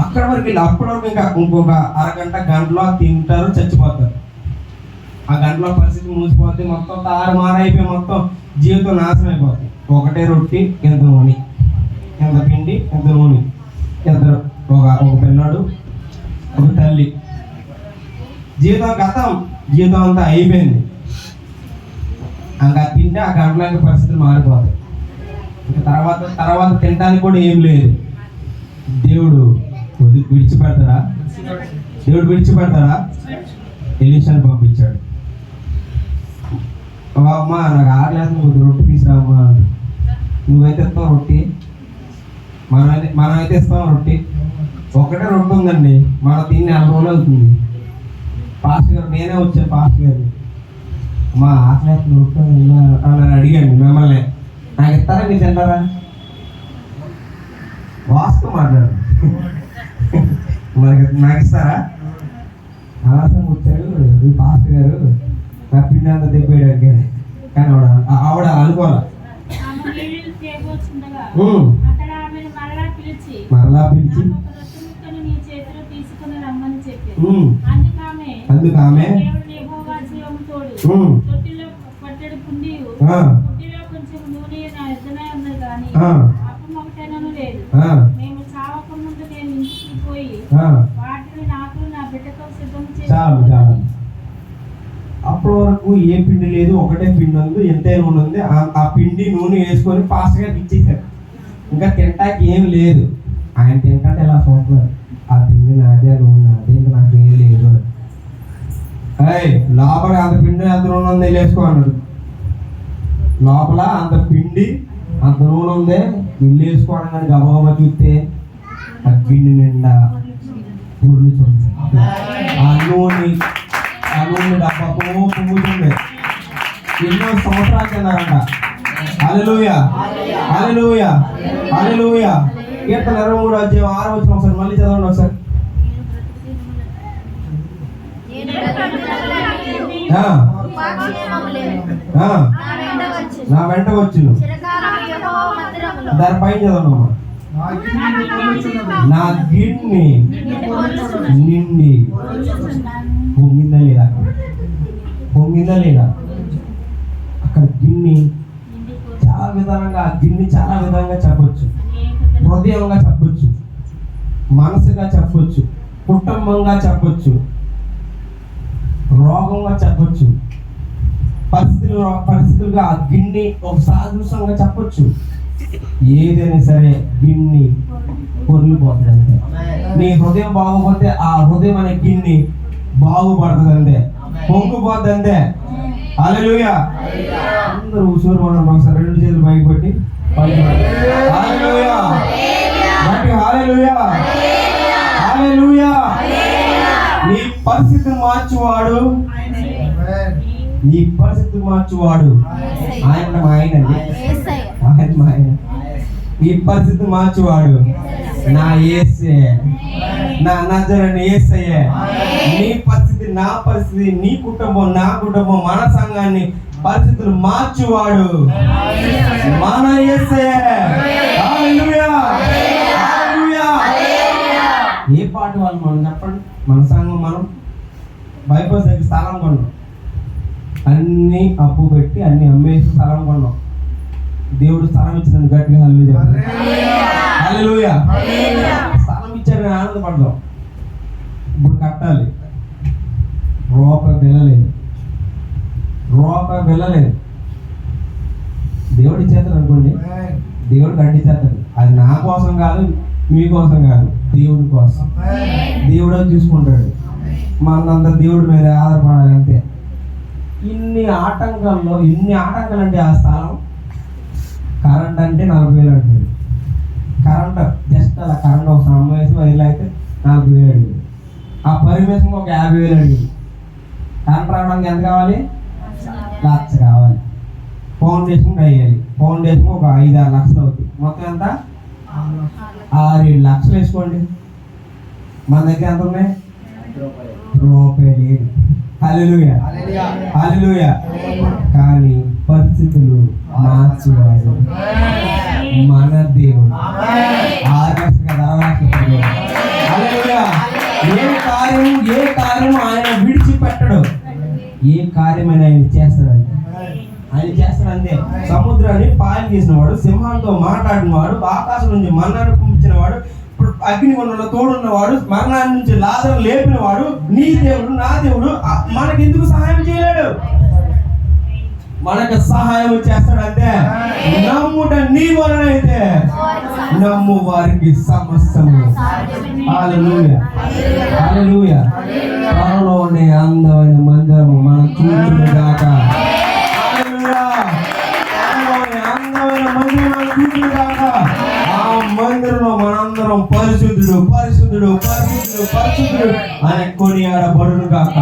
అక్కడి వరకు వెళ్ళి అప్పటి వరకు ఇంకా ఇంకొక అరగంట గంటలో తింటారు, చచ్చిపోతారు. ఆ గంటలో పరిస్థితి మూసిపోతే మొత్తం తారుమారైపోయి మొత్తం జీవితం నాశనం అయిపోతుంది. ఒకటే రొట్టి, ఎంత నూనె, ఎంత పిండి, ఎంత నూనె, ఇద్దరు, ఒక పిల్లాడు, ఒక తల్లి. జీవితం గతం, జీవితం అంతా అయిపోయింది. ఇంకా తింటే ఆ గంటలో ఇంకా పరిస్థితులు మారిపోతాయి. ఇంకా తర్వాత తినడానికి కూడా ఏం లేదు. దేవుడు విడిచిపెడతాడా? దేవుడు విడిచిపెడతాడా? ఎలీషాని పంపించాడు. అమ్మా నాకు ఆడలేదు, నువ్వు రొట్టె తీసుకురామ్మా. నువ్వైతే ఇస్తావు రొట్టె, మనమైతే ఇస్తాం రొట్టె. ఒకటే రొట్టె ఉందండి, మనం తిని 4 రోజులు అవుతుంది. పాస్టర్ గారు, నేనే వచ్చాను పాస్టర్ గారు, మా ఆకలేదు రొట్టె అని అడిగాను మిమ్మల్ని. నాకు ఇస్తారా, మీరు తింటారా? వాస్తవం మాట్లాడు, నాకు ఇస్తారా? అనవసరం వచ్చారు ఈ పాస్టర్ గారు నా పిండి అంతా తెప్పేయడానికి. కానీ ఆవిడ అనుకోవాలి. మరలా పిలిచి అందుకు ఆమె చాలు చాలు. అప్పటి వరకు ఏ పిండి లేదు, ఒకటే పిండి ఉంది, ఎంతే నూనె ఉంది. ఆ పిండి నూనె వేసుకొని ఫాస్ట్గా ఇచ్చేసారు. ఇంకా తింటాకి ఏం లేదు. ఆయన తింటే ఇలా చూస్తున్నారు, ఆ పిండి నాదే, నూనె నాదే, ఇంకా నాకు ఏం లేదు. లోపల అంత పిండి అంత నూనె ఉంది, వేసుకో అన్నాడు. లోపల అంత పిండి అంత నూనె ఉంది, ఇల్లు వేసుకోవడం కానీ గబగబా చూస్తే ఆ పిండి నిండా ఊర్లు చూస్తుంది. ఆ నూనె డబ్బా పువ్వుతుంది. ఎన్నో సంవత్సరాలు తిన్నారంట. హల్లెలూయా, హల్లెలూయా, హల్లెలూయా. కీర్తన 23:6 ఒకసారి మళ్ళీ చదవండి ఒకసారి. నా వెంట వచ్చును, దానిపైన చదవమ్మా. నా గిన్నె నిండి పొంగిందా లేదా? పొంగిందా లేదా? అక్కడ గిన్నె చాలా విధానంగా, ఆ గిన్నె చాలా విధంగా చెప్పొచ్చు. హృదయంగా చెప్పొచ్చు, మనసుగా చెప్పొచ్చు, కుటుంబంగా చెప్పొచ్చు, రోగంగా చెప్పొచ్చు, పరిస్థితులుగా ఆ గిన్నె ఒక సాదృశ్యంగా చెప్పొచ్చు. ఏదైనా సరే గిన్నె పొర్లిపోతుంది అంతే. నీ హృదయం బాగుపోతే ఆ హృదయం అనే గిన్నె బాగుపడుతుంది అంతే, పొంగిపోద్ది అంతే. హల్లెలూయా. అందరూ ఉసూరు మనం ఒకసారి 2 చేతులు పైకి పెట్టి హల్లెలూయా, హల్లెలూయా, హల్లెలూయా. నీ పరిస్థితిని మార్చువాడు, నీ పరిస్థితి మార్చువాడు ఆయన. మా ఆయన అండి, ఆయన మా ఆయన. ఈ పరిస్థితి మార్చువాడు నా యేసే, నా నజరేయుడైన యేసయ్యే. నీ పరిస్థితి, నా పరిస్థితి, నీ కుటుంబం, నా కుటుంబం, మన సంఘాన్ని పరిస్థితులు మార్చువాడు మన యేసయ్యే. హల్లెలూయా, హల్లెలూయా. ఏ పాట వాళ్ళు మనం చెప్పండి. మన సంఘం మనం బైపాస్ దగ్గర స్థలం కొన్నాం, అన్ని అప్పు పెట్టి అన్ని అమ్మేసి స్థలం కొన్నాం. దేవుడు స్థలం ఇచ్చిన గట్టిగా హల్లెలూయా, హల్లెలూయా. స్థలం ఇచ్చారు, ఆనందపడదాం. ఇప్పుడు కట్టాలి, రూపాయి వెళ్ళలేదు, రూపాయి వెళ్ళలేదు. దేవుడు ఇచ్చేస్తాడు అనుకోండి, దేవుడు కట్టించేస్తాడు. అది నా కోసం కాదు, మీ కోసం కాదు, దేవుడి కోసం. దేవుడు చూసుకుంటాడు. మనంత దేవుడి మీద ఆధారపడాలి అంతే. ఎన్ని ఆటంకాలు అంటే ఆ స్థలం. కరెంట్ అంటే 40,000 అంటుంది. కరెంట్ జస్ట్ అలా కరెంట్ ఒక సమావేశం వైర్లు అయితే 40,000 అడిగింది. ఆ పరివేశం ఒక 50,000 అడిగింది. కరెంట్ రావడానికి ఎంత కావాలి? 1,00,000 కావాలి. ఫౌండేషన్ అయ్యాలి. ఫౌండేషన్ ఒక 5-6 లక్షలు అవుతుంది. మొత్తం ఎంత? 6-7 లక్షలు వేసుకోండి. మన దగ్గర ఎంత ఉన్నాయి? రూపాయి లేదు. హల్లెలూయా హల్లెలూయా. కానీ పరిస్థితులు మార్చేవాడు మన దేవుడు. 6 లక్షలు హల్లెలూయా. ఏ కార్యం ఆయన విడిచిపెట్టడు. ఏ కార్యమైనా ఆయన చేస్తాడంటే అంతే. సముద్రాన్ని పాలు చేసినవాడు, సింహాలతో మాట్లాడినవాడు, ఆకాశం నుంచి మన్నాను పంపించినవాడు, అగ్నిగుండంలో తోడున్నవాడు, మరణాన్ని నుంచి లాజరు లేపినవాడు, నీ దేవుడు నా దేవుడు మనకెందుకు సహాయం చేయలేడు? మనకు సహాయం చేస్తాడంటే నమ్ముట నీ వలనైతే నమ్ము వారికి సమస్తము. హల్లెలూయా హల్లెలూయా. త్వరలోనే అందమైన మందిరము మనం చూచుగాక. హల్లెలూయా. అందమైన మందిరం మనం చూచుగాక. ఆ మందిరంలో మనందరం పరిశుద్ధుడు పరిశుద్ధుడు పరిశుద్ధుడు పరిశుద్ధుడు అని కొనియాడబడును గాక.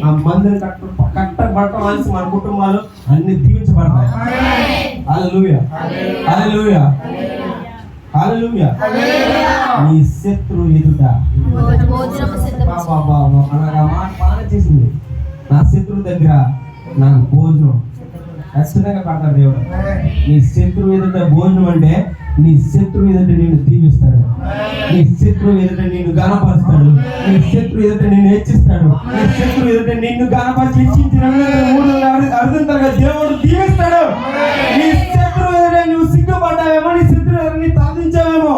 ఆ మందిరం కట్టబడటం మన కుటుంబాలు అన్ని దీవించబడతాయి. హల్లెలూయా హల్లెలూయా హల్లెలూయా. నీ శత్రువు ఎదుట అనగా మాట బాగా చేసింది. నా శత్రువు దగ్గర నాకు భోజనం ఖచ్చితంగా పెడతాడు దేవుడు. నీ శత్రువు ఎదుట భోజనం అంటే నీ శత్రువు ఎదుట నిన్ను దీవిస్తాడు. నీ శత్రువు ఎదుట నిన్ను గణపరుస్తాడు. నీ శత్రువు ఎదుట నిన్ను హెచ్చిస్తాడు. నీ శత్రువు ఎదుట నిన్ను గణపరిచి హెచ్చించిన అర్థంతరగా దేవుడు దీవిస్తాడు. నీ శత్రువు ఎదుట నువ్వు సిగ్గుపడ్డావేమో, నీ శత్రువు ఎదుట నీ తలదించావేమో,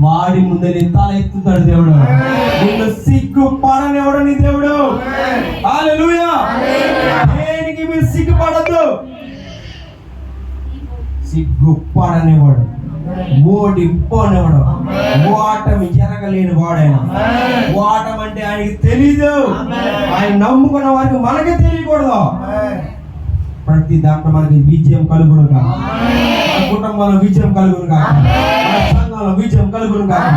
వాడి ముందే నీ తల ఎత్తుతాడు దేవుడు. నిన్ను సిగ్గుపడనివాడు నీ దేవుడు. హల్లెలూయా. దేనికి మీరు సిగ్గుపడద్దు. సిగ్గుపడనివాడు, ఓడిపోనివాడు, ఓటమి జరగలేని వాడైనా. ఓటం అంటే ఆయనకి తెలీదు. ఆయన నమ్ముకున్న వారికి మనకే తెలియకూడదు. ప్రతి దాంట్లో మనకి విజయం కలుగును కాక. మన కుటుంబంలో విజయం కలుగును కాక. మన సంఘంలో విజయం కలుగును కాక.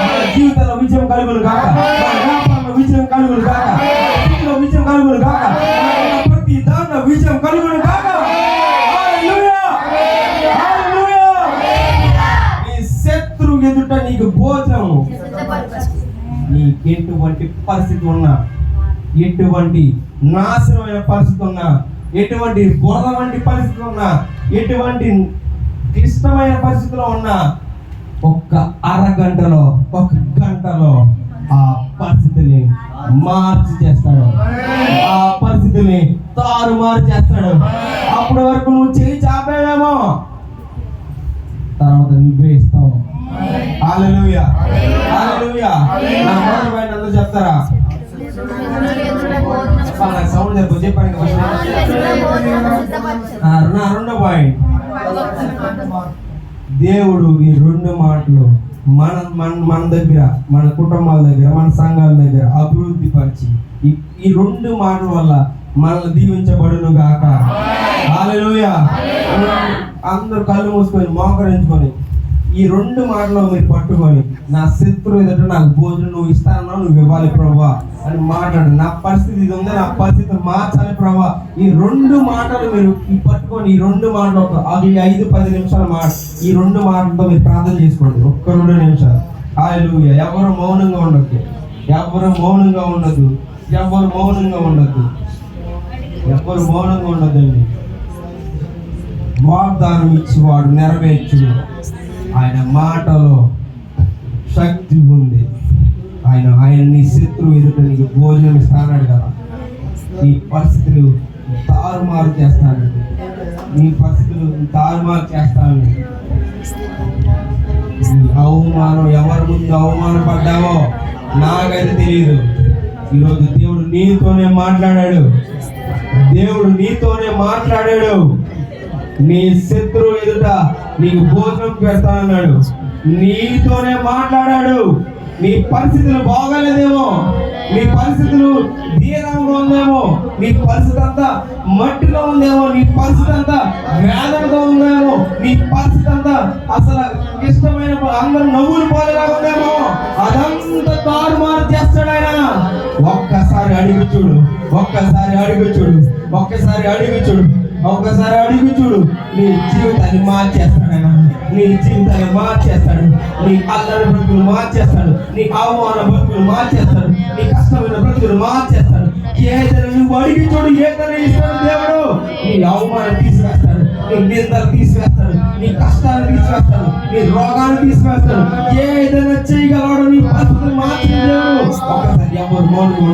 మన జీవితంలో విజయం కలుగును కాక. మన వ్యాపారంలో విజయం కలుగును కాక. ఇంట్లో విజయం కలుగును కాక. ప్రతి దాంట్లో విజయం కలుగును కాక. ఎదుట నీకు భోజనము. నీకు ఎటువంటి పరిస్థితి ఉన్నా, ఎటువంటి నాశనమైన పరిస్థితి ఉన్నా, ఎటువంటి బురద వంటి పరిస్థితి ఉన్నా, ఎటువంటి క్లిష్టమైన పరిస్థితిలో ఉన్నా, ఒక్క అరగంటలో ఒక గంటలో ఆ పరిస్థితిని మార్చి చేస్తాడు. ఆ పరిస్థితిని తారుమారు చేస్తాడు. అప్పటి వరకు నువ్వు చేయి చాపేవేమో, తర్వాత నువ్వే ఇస్తావు. హల్లెలూయా హల్లెలూయా. నా మొదటి పాయింట్ అందరూ చెప్తారా? నాకు సౌండ్ చెప్పండి. నా రెండో పాయింట్, దేవుడు ఈ 2 మాటలు మన దగ్గర, మన కుటుంబాల దగ్గర, మన సంఘాల దగ్గర అభివృద్ధి పరిచి ఈ 2 మాటల వల్ల మనల్ని దీవించబడును గాక. హల్లెలూయా. అందరూ కళ్ళు మూసుకొని మోకరించుకొని ఈ 2 మాటలు మీరు పట్టుకొని, నా శత్రువు ఎదుట నాకు భోజనం నువ్వు ఇస్తానన్నావు, నువ్వు ఇవ్వాలి ప్రభువా అని మాట్లాడు. నా పరిస్థితి ఇది ఉంది, నా పరిస్థితి మార్చాలి ప్రభువా. ఈ 2 మాటలు మీరు పట్టుకొని, ఈ 2 మాటలు అది 5-10 నిమిషాల మాట, ఈ 2 మాటలతో మీరు ప్రార్థన చేసుకోండి. ఒక్క 2 నిమిషాలు. హల్లెలూయా. ఎవరు మౌనంగా ఉండద్దు, ఎవరు మౌనంగా ఉండదు, ఎవరు మౌనంగా ఉండద్దు, ఎవరు మౌనంగా ఉండదండి. వాగ్దానం ఇచ్చి వాడు నెరవేర్చు. ఆయన మాటలో శక్తి ఉంది. ఆయన నీ శత్రువు ఎదుట నీకు భోజనం ఇస్తాడు కదా. నీ పరిస్థితులు తారుమారు చేస్తాడు. నీ పరిస్థితులు తారుమారు చేస్తాను. అవమానం, ఎవరి ముందు అవమానపడ్డావో నాకైతే తెలియదు. ఈరోజు దేవుడు నీతోనే మాట్లాడాడు. దేవుడు నీతోనే మాట్లాడాడు. నీ శత్రువు ఎదుట నీకు భోజనం పెడతానన్నాడు. నీతోనే మాట్లాడాడు. నీ పరిస్థితులు బాగాలేదేమో, మీ పరిస్థితులు దీనంగా ఉందేమో, నీ పరిస్థితి అంతా మట్టిలో ఉందేమో, నీ పరిస్థితి అంతా వేదనతో ఉందేమో, నీ పరిస్థితి అంతా అసలు ఇష్టమైన అందరూ నవ్వులు పాలుగా ఉందేమో, అదంతా తారుమారు చేస్తాడు ఆయన. ఒక్కసారి అడిగి చూడు, ఒక్కసారి అడిగి చూడు, ఒక్కసారి అడిగి చూడు, ఒక్కసారి అడిగి చూడు. నీ జీవితాన్ని మార్చేస్తాడు, నీ జీవితాన్ని మార్చేస్తాడు, నీ అల్లరి బ్రతుకులు మార్చేస్తాడు, నీ అవమాన బ్రతుకులు మార్చేస్తాడు, నీ కష్టమైన బ్రతుకులు మార్చేస్తాడు. ఏదైనా నువ్వు అడిగి చూడు, ఏదైనా ఇస్తాడు దేవుడు. నీ అవమానం తీసివేస్తాడు, నీ నిందలు తీసివేస్తాడు, నీ కష్టాన్ని తీసివేస్తాడు, నీ రోగాన్ని తీసివేస్తాడు. ఏదైనా చేయగలవాడు, నీ పరిస్థితిని మార్చిన దేవుడు. ఒకసారి ఎవరు మౌనంగా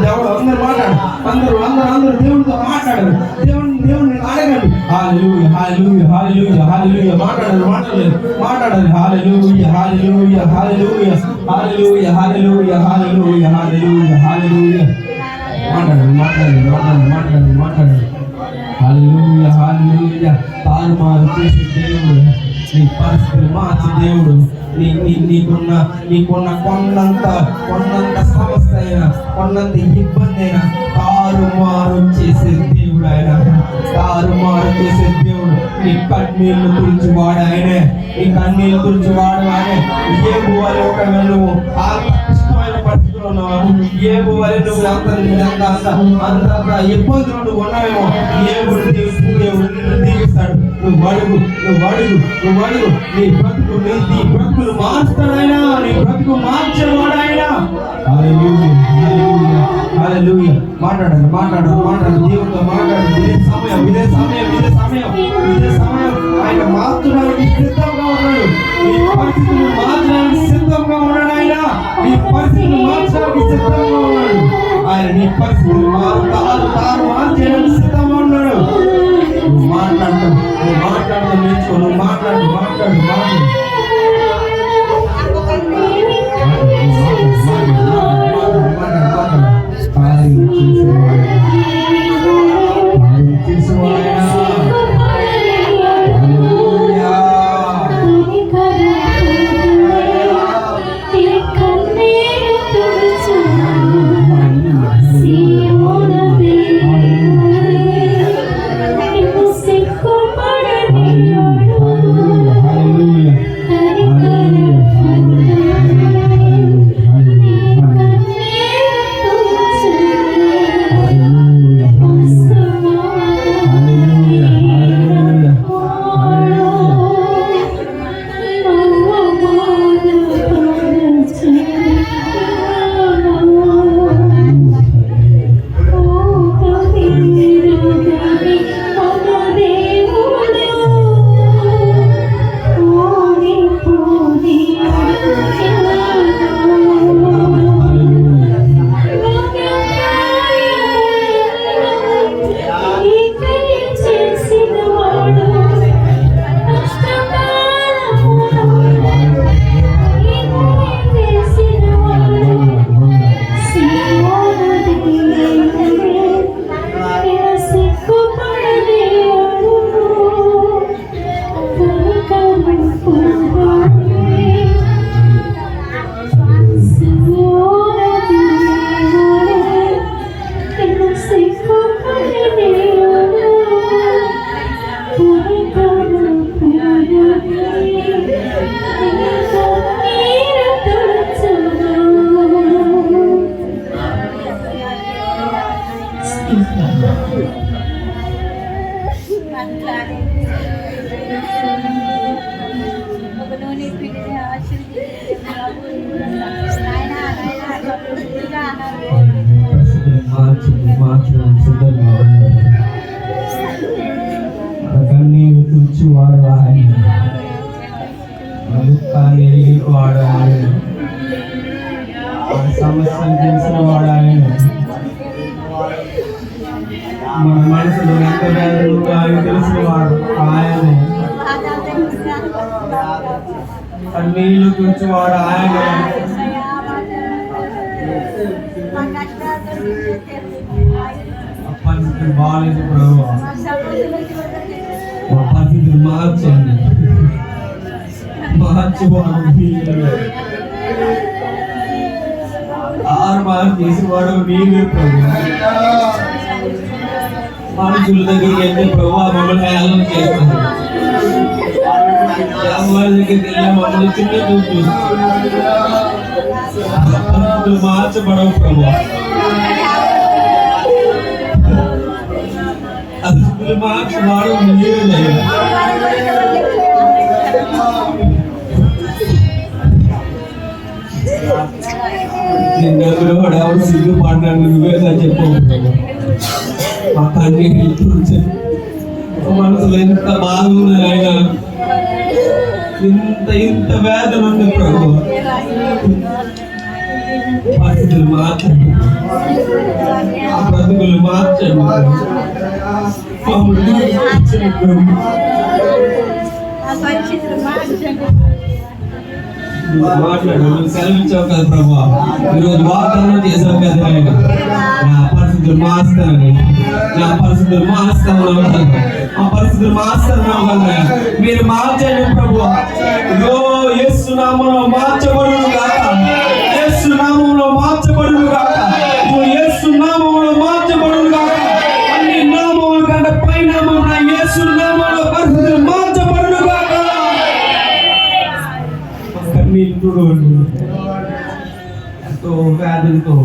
దేవుడు అందరూ మాట్లాడు, అందరూ అందరూ అందరూ దేవుడితో మాట్లాడారు. దేవుడిని అడగండి. హల్లెలూయా హల్లెలూయా హల్లెలూయా హల్లెలూయా. మాట్లాడాలి హల్లెలూయా హల్లెలూయా హల్లెలూయా హల్లెలూయా హల్లెలూయా హల్లెలూయా హల్లెలూయా హల్లెలూయా. మాట్లాడాలి హల్లెలూయా హల్లెలూయా. తారుమారు చేసే దేవుడు, నీ పరిస్థితిని మార్చే దేవుడు, నీకున్న కొన్నంత సమస్య అయినా, కొన్నంత ఇబ్బంది అయినా తారుమారు చేసే దేవుడు ఆయన. తారుమారు చేసే దేవుడు. నీ కన్నీళ్ళు గురించి వాడు ఆయనే, నీ కన్నీళ్ళు గురించి వాడు ఆయనే. ఏ భూవాలి ఒకవేళ నువ్వు ఇష్టమైన పరిస్థితుల్లో ఉన్నావు, ఏ భూవాలి నువ్వు అంత ఇబ్బందులు నువ్వు ఉన్నావేమో, ఏ దేవుడు దీవిస్తాడు. నువ్వు అడుగు. నీ బ్రతుకులు మార్చుతాడైనా, నీ బ్రతుకు మార్చేవాడు ఆయన. హల్లెలూయా. మాట్లాడాలి దేవుడితో మాట్లాడు. ఇదే సమయం ఆయన మార్చడానికి సిద్ధంగా ఉన్నాడు. నీ పరిస్థితులు మార్చడానికి సిద్ధంగా ఉన్నాడు ఆయన. నీ పరిస్థితులు మార్చడానికి సిద్ధంగా ఉన్నాడు ఆయన. నీ పరిస్థితులు మార్చడానికి సిద్ధంగా ఉన్నాడు. నువ్వు మాట్లాడతావు నేర్చుకో. నువ్వు మాట్లాడు. కన్నీరు తుడిచివాడు ఆయన, దుఃఖాన్ని ఎరిగివాడు ఆయన, సమస్యలు తెలిసిన వాడు ఆయన. మన మనసులో ఎంత వేదనలు ఆయన తెలిసిన వాడు ఆయనే. కన్నీళ్లు తుడిచివాడు ఆయన. పరిస్థితులు బాగాలేదు ప్రభు, మా పరిస్థితులు మార్చండి, మార్చివాడు తారుమారు చేసేవాడు నీవే ప్రభు. మనుషుల దగ్గరికి వెళ్తే ప్రభు మమ్మల్ని హేళన చేస్తారు. వారి దగ్గరికి వెళ్ళి మమ్మల్ని చిన్న చూపు చూస్తారు. పరిస్థితులు మార్చబడవు ప్రభు. పరిస్థితులు మార్చబడు నీవే. నిన్న కూడా ఎవరు సిగ్గుపడ్డాను నువ్వేగా చెప్పవు. మా తండ్రి మనసులో ఎంత బాధ ఉంది ఆయన, ఇంత వేదన ఉంది ప్రభు. పరిస్థితులు మార్చండి, ఆ బ్రతుకులు మార్చండి. మాట్లాడు, సెలవిచ్చావు కదా ప్రభు. ఈరోజు వాగ్దానం చేసావు కదా ఆయన, నా పరిస్థితులు మారుస్తానని. నా పరిస్థితులు మారుస్తాను, ఆ పరిస్థితులు మారుస్తాను కదా. మీరు మార్చండి ప్రభు. యేసు నామములో మార్చబడును గాక, యేసు నామములో మార్చబడును గాక, యేసు నామములో మార్చబడును గాక. అన్ని నామముల కంటే పై నామమున యేసు నామములో పరిస్థితులు మార్చబడును గాక. ఎంతో వ్యాధులతో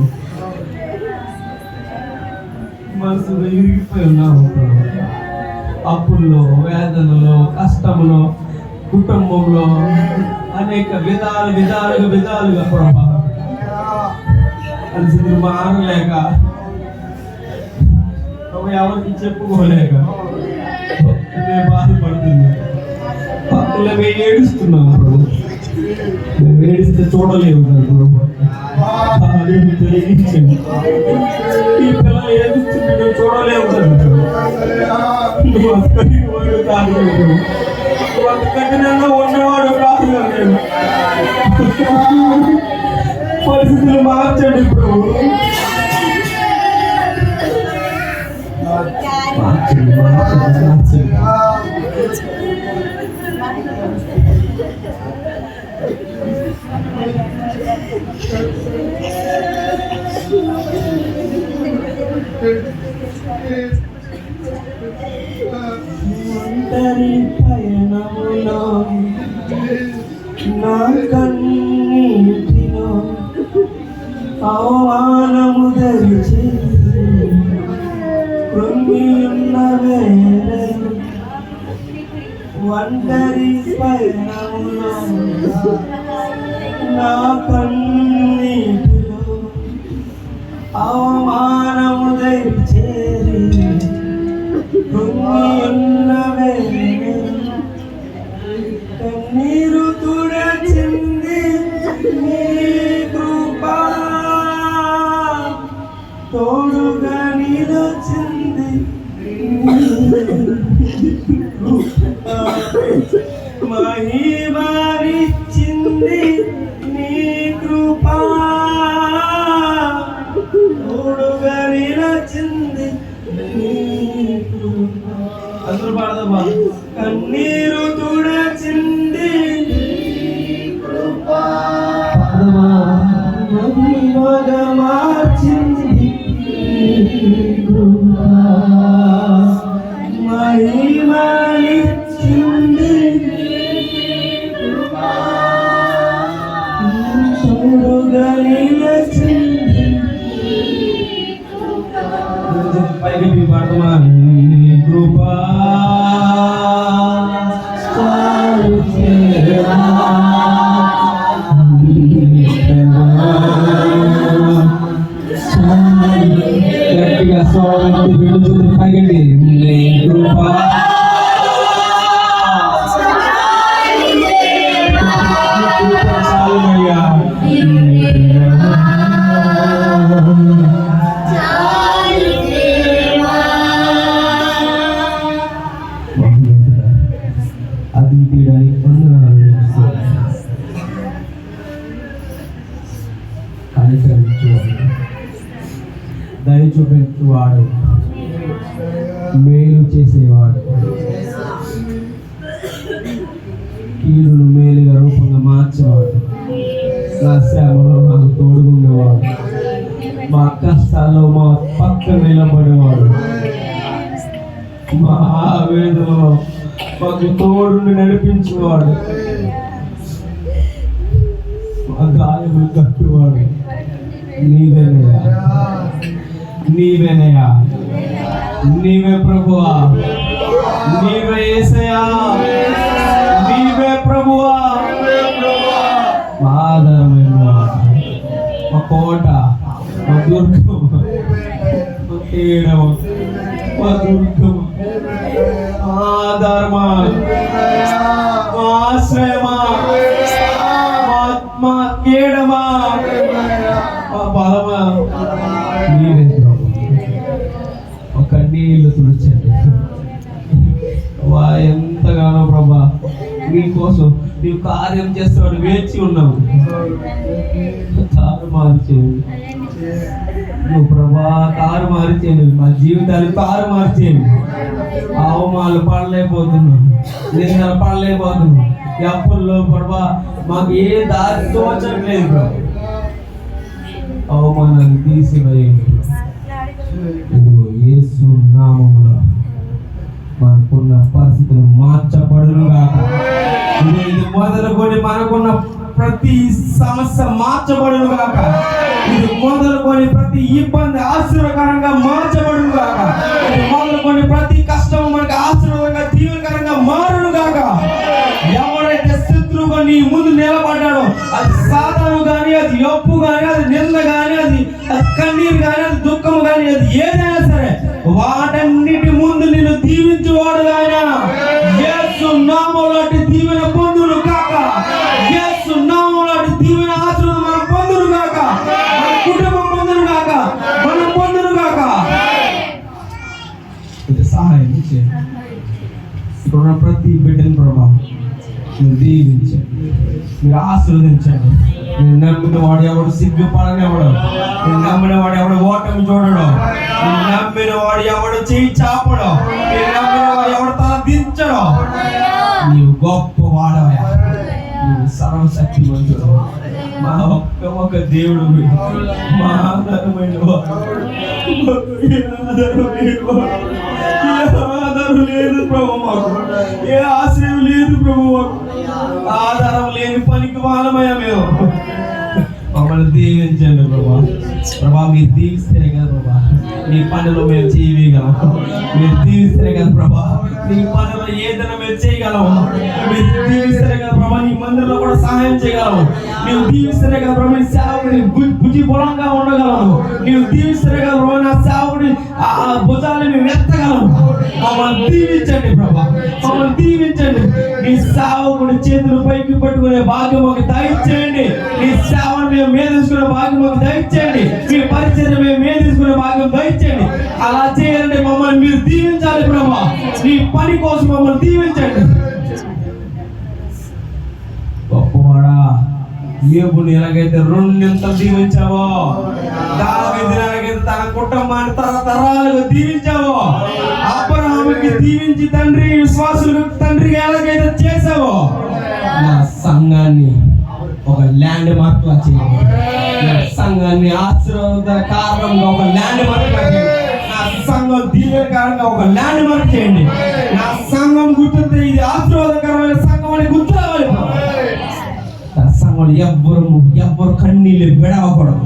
మనసులో ఇరిగిపోయి ఉన్నాము. అప్పుల్లో, వేదనలో, కష్టంలో, కుటుంబంలో అనేక విధాలుగా ప్రభా పరిస్థితులు మారలేక, ఎవరికి చెప్పుకోలేక మేము బాధపడుతున్నాం. పక్కన ఏడుస్తున్నాము ప్రభు. మేము ఏడిస్తే చూడలేము తెలియచండి. ఈ పిల్లలు ఏడుస్తుంటే మేము చూడలేము నువ్వు అంత కఠినంగా ఉన్నవాడు కాదు. పరిస్థితులు మార్చండి ప్రభు. మార్చండి. ఒంటరి పయనములో నా కన్నీటిలో అవమానము ధరించి కృంగి ఉన్న వేళలో, ఒంటరి పయనములో నా కన్నీటిలో అవమానము ధరించి కన్నీరు తుడచింది నీ కృపా, తోడుగా నిలచింది మహిమనిచ్చింది నీ కృపా, తోడుగా నిలచింది నీ కృపా. అందరూ పాడదామా? కన్నీరు తుడచింది కృపా, మహిమగా మార్చింది కృపా, మహిమనిచ్చింది కృపా, తోడుగా నిలచింది కృపా. పైకి పాడదామా? కృపా గట్టిగా స్వామి పైకండి. కృపా చాలుమయ్యా. దయ చూపించువాడు, మేలు చేసేవాడు, కీడును మేలుగా రూపంగా మార్చేవాడు, నా శ్రమలో నాకు తోడుగుండేవాడు. మా కష్టాల్లో మా పక్కన నిలబడేవాడు, మా ఆవేదనలో మాకు తోడుని నడిపించేవాడు, మా గాయములు కట్టువాడు నీవేనయ్యా, నీవేనయ్యా, నీవే ప్రభువా, నీవే యేసయ్యా, నీవే ప్రభువా, మా ఆధారమైన మా కోట, మా దుర్గం, మా కేడమ, మా దుర్గం, మా ఆధారమా, మా ఆశ్రయమా, మా కేడమా, మా బలమా నీవే ప్రభు. ఒక నీళ్ళు తుడిచండి ఎంతగానో ప్రభా నీకోసం నీవు కార్యం చేస్తాడు వేచి ఉన్నావు. తారు మార్చేయండి నువ్వు ప్రభా, తారు మార్చేయండి, మా జీవితాలు తారు మార్చేయండి. అవమానాలు పడలేకపోతున్నాం, నిందలు పడలేకపోతున్నాం, ఎప్పుల్లో ప్రభా మాకు ఏ దారి తోచట్లేదు ప్రభా. అవమానాలు తీసివేయండి. ఇదిగో యేసు నామములో మనకున్న పరిస్థితులు మార్చబడును గాక. ఇది మొదలుకొని మనకున్న ప్రతి సమస్య మార్చబడును గాక. ఇది మొదలుకొని ప్రతి ఇబ్బంది ఆశీర్వకరంగా మార్చబడును గాక. ఇది మొదలుకొని ప్రతి కష్టం మనకు ఆశీర్వాదంగా దీవెనకరంగా మారును గాక. ఎవరైతే శత్రువుగా నీ ముందు నిలబడ్డాడో, అది సాతాను కానీ, అది అప్పు కానీ, అది నింద కానీ, అది కన్నీరు కానీ, అది దుఃఖము కానీ, అది ఏదైనా సరే వాటన్నిటి ముందు నిన్ను దీవించువాడు ఆయన. యేసు నామములో దీవెన పొందును కాక. యేసు నామములో దీవెన ఆశీర్వాదం మనం పొందును కాక. మన కుటుంబం పొందును కాక. మనం పొందును కాక. సహాయం చేయండి. ఇక్కడ ప్రతి బిడ్డని ప్రభావం మీరు దీవించండి, మీరు ఆశీర్వదించండి. నేను నమ్మిన వాడు ఎవడు సిగ్గుపడని ఎవడు, నేను నమ్మిన వాడు ఎవడు ఓటమి చూడడు, నేను నమ్మిన వాడు ఎవడు చేయి చాపడు, నేను నమ్మిన వాడు ఎవడు తల దించడు. నీవు గొప్ప వాడవయా, నీవు సర్వశక్తిమంతుడు, మా ఒక్క దేవుడు, మా ఆధారమైన ఆధారం లేదు ప్రభు, మాకు ఏ ఆశ్రయం లేదు ప్రభు, మాకు ఆధారం లేని పనికి వాళ్ళమయ్యా మేము. మమ్మల్ని దీవించండి ప్రభా. ప్రభా మీరు దీవిస్తేనే కదా ప్రభా నీ పనిలో మేము చేయగలం. మీరు దీవిస్తేనే కదా ప్రభా నీ పనిలో ఏదైనా మేము చేయగలం. మీరు దీవిస్తేనే కదా ప్రభా నీ మందిరంలో కూడా సహాయం చేయగలము. నీవు దీవిస్తేనే కదా ప్రభా నీ సేవకుని భుజి బలంగా ఉండగలము. నీవు దీవిస్తేనే కదా ప్రభా నా సేవకుని భుజాలను మేము ఎత్తగలము. మమ్మల్ని దీవించండి ప్రభా, మమ్మల్ని దీవించండి. నీ సేవకుని చేతులు పైకి పట్టుకునే భాగ్యం మాకు దయచేయండి. నీ సేవను మేము మీద తీసుకునే భాగ్యం మాకు దయచేయండి. మీ పరిచయం మేము మీద తీసుకునే భాగ్యం దయచేయండి. అలా చేయాలంటే మమ్మల్ని మీరు దీవించాలి ప్రభా. నీ పని కోసం మమ్మల్ని దీవించండి. గొప్పవాడా, యోబుని ఎలాగైతే రెండింతలు దీవించావో, దావీదుని ఎలాగైతే తన కుటుంబాన్ని తరతరాలుగా దీవించావో, అబ్రహాముకి దీవించి తండ్రి విశ్వాసులకు తండ్రిగా ఎలాగైతే చేసావో, నా సంఘాన్ని ఒక ల్యాండ్ మార్క్ లా చేయండి. నా సంఘాన్ని ఆశీర్వాద కారణంగా ఒక ల్యాండ్ మార్క్ లా చేయండి. నా సంఘం దీవెన కారణంగా ఒక ల్యాండ్ మార్క్ చేయండి. నా సంఘం గుర్తుంటే ఇది ఆశీర్వాదకరమైన సంఘం అని గుర్తు రావాలి. నా సంఘంలో ఎవ్వరు కన్నీళ్ళు విడవకూడదు,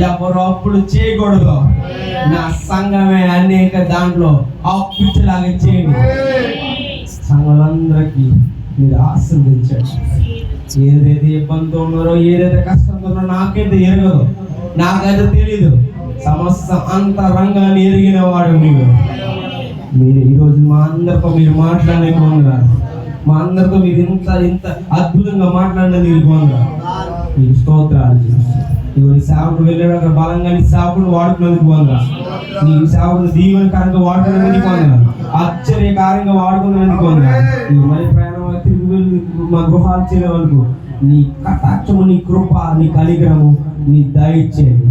ఎవరు అప్పుడు చేయకూడదు. నా సంఘమే అనేక దాంట్లో అప్పులాగా చేయండి. సంఘాలందరికీ మీరు ఆశీర్వదించండి. ఏదైతే ఇబ్బందితో ఉన్నారో, ఏదైతే కష్టంతో ఉన్నారో నాకైతే ఎరగదు, నాకైతే తెలీదు. సమస్త అంతరంగాన్ని ఎరిగిన వాడు మీరు ఈరోజు మా అందరితో మీరు మాట్లాడలేకపోతున్నారు. మా అందరితో మీరు ఇంత అద్భుతంగా మాట్లాడినది మీకు స్తోత్రాలు. ఇవి నీ సేవకుడు వెళ్ళాడు, అక్కడ బలంగా నీ సేవకుడు వాడుకున్నందుకు వందరా. నీ సేవకుడు దీవెనకారంగా వాడుకున్నందుకు వందరా. ఆశ్చర్యకారంగా వాడుకున్నందుకు వందరా. ఇవి మరి ప్రయాణం తిరిగి వెళ్ళి మా గృహాలు చేరే వరకు నీ కటాక్షము, నీ కృప, నీ కలిగ్రహము, నీ దయచేయండి.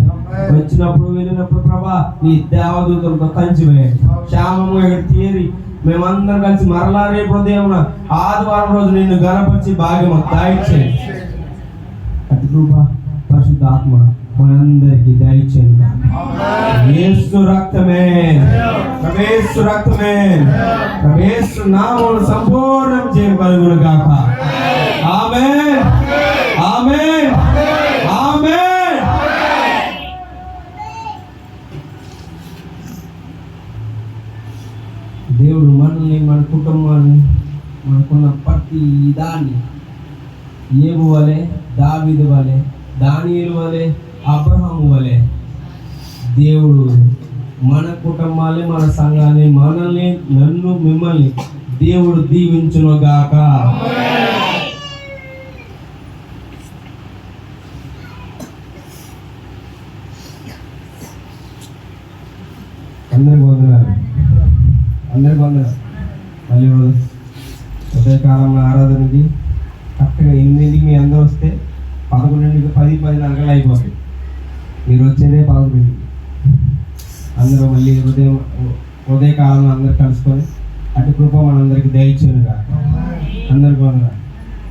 వచ్చినప్పుడు వెళ్ళినప్పుడు ప్రభా నీ దేవదూతలతో కంచివేయండి. క్షేమము ఇక్కడ తీరి మేమందరం కలిసి మరలా రేపు ఉదయం ఆదివారం రోజు నిన్ను గణపరిచి భాగ్యము దయచేయండి. అటు కృప పరిశుద్ధ ఆత్మ మనందరికి దయచేయండి. యేసు రక్తమే, యేసు రక్తమే, యేసు నామమును సంపూర్ణం చేయగలుగును గాక. ఆమేన్, ఆమేన్, ఆమేన్. దేవుడు మనల్ని, మన కుటుంబాన్ని, మనకున్న ప్రతి దాన్ని యేబు వలె, దావీదు వలె, దానియేలు వలె, అబ్రహాము వలె దేవుడు మన కుటుంబాన్ని, మన సంఘాన్ని, మనల్ని, నన్ను, మిమ్మల్ని దేవుడు దీవించును గాక. అందరికి వందనాలు, అందరికి వందనాలు. మళ్ళీ ఉదయకాలం ఆరాధనకి కరెక్ట్గా 8ంటికి మీ అందరూ వస్తే 11ంటికి 10-10 అయిపోతాయి. మీరు వచ్చేదే 11ంటికి. అందరూ మళ్ళీ ఉదయకాలంలో అందరు కలుసుకొని అటు కృప మనందరికి దయచేయనుగా. అందరికి వందనాలు.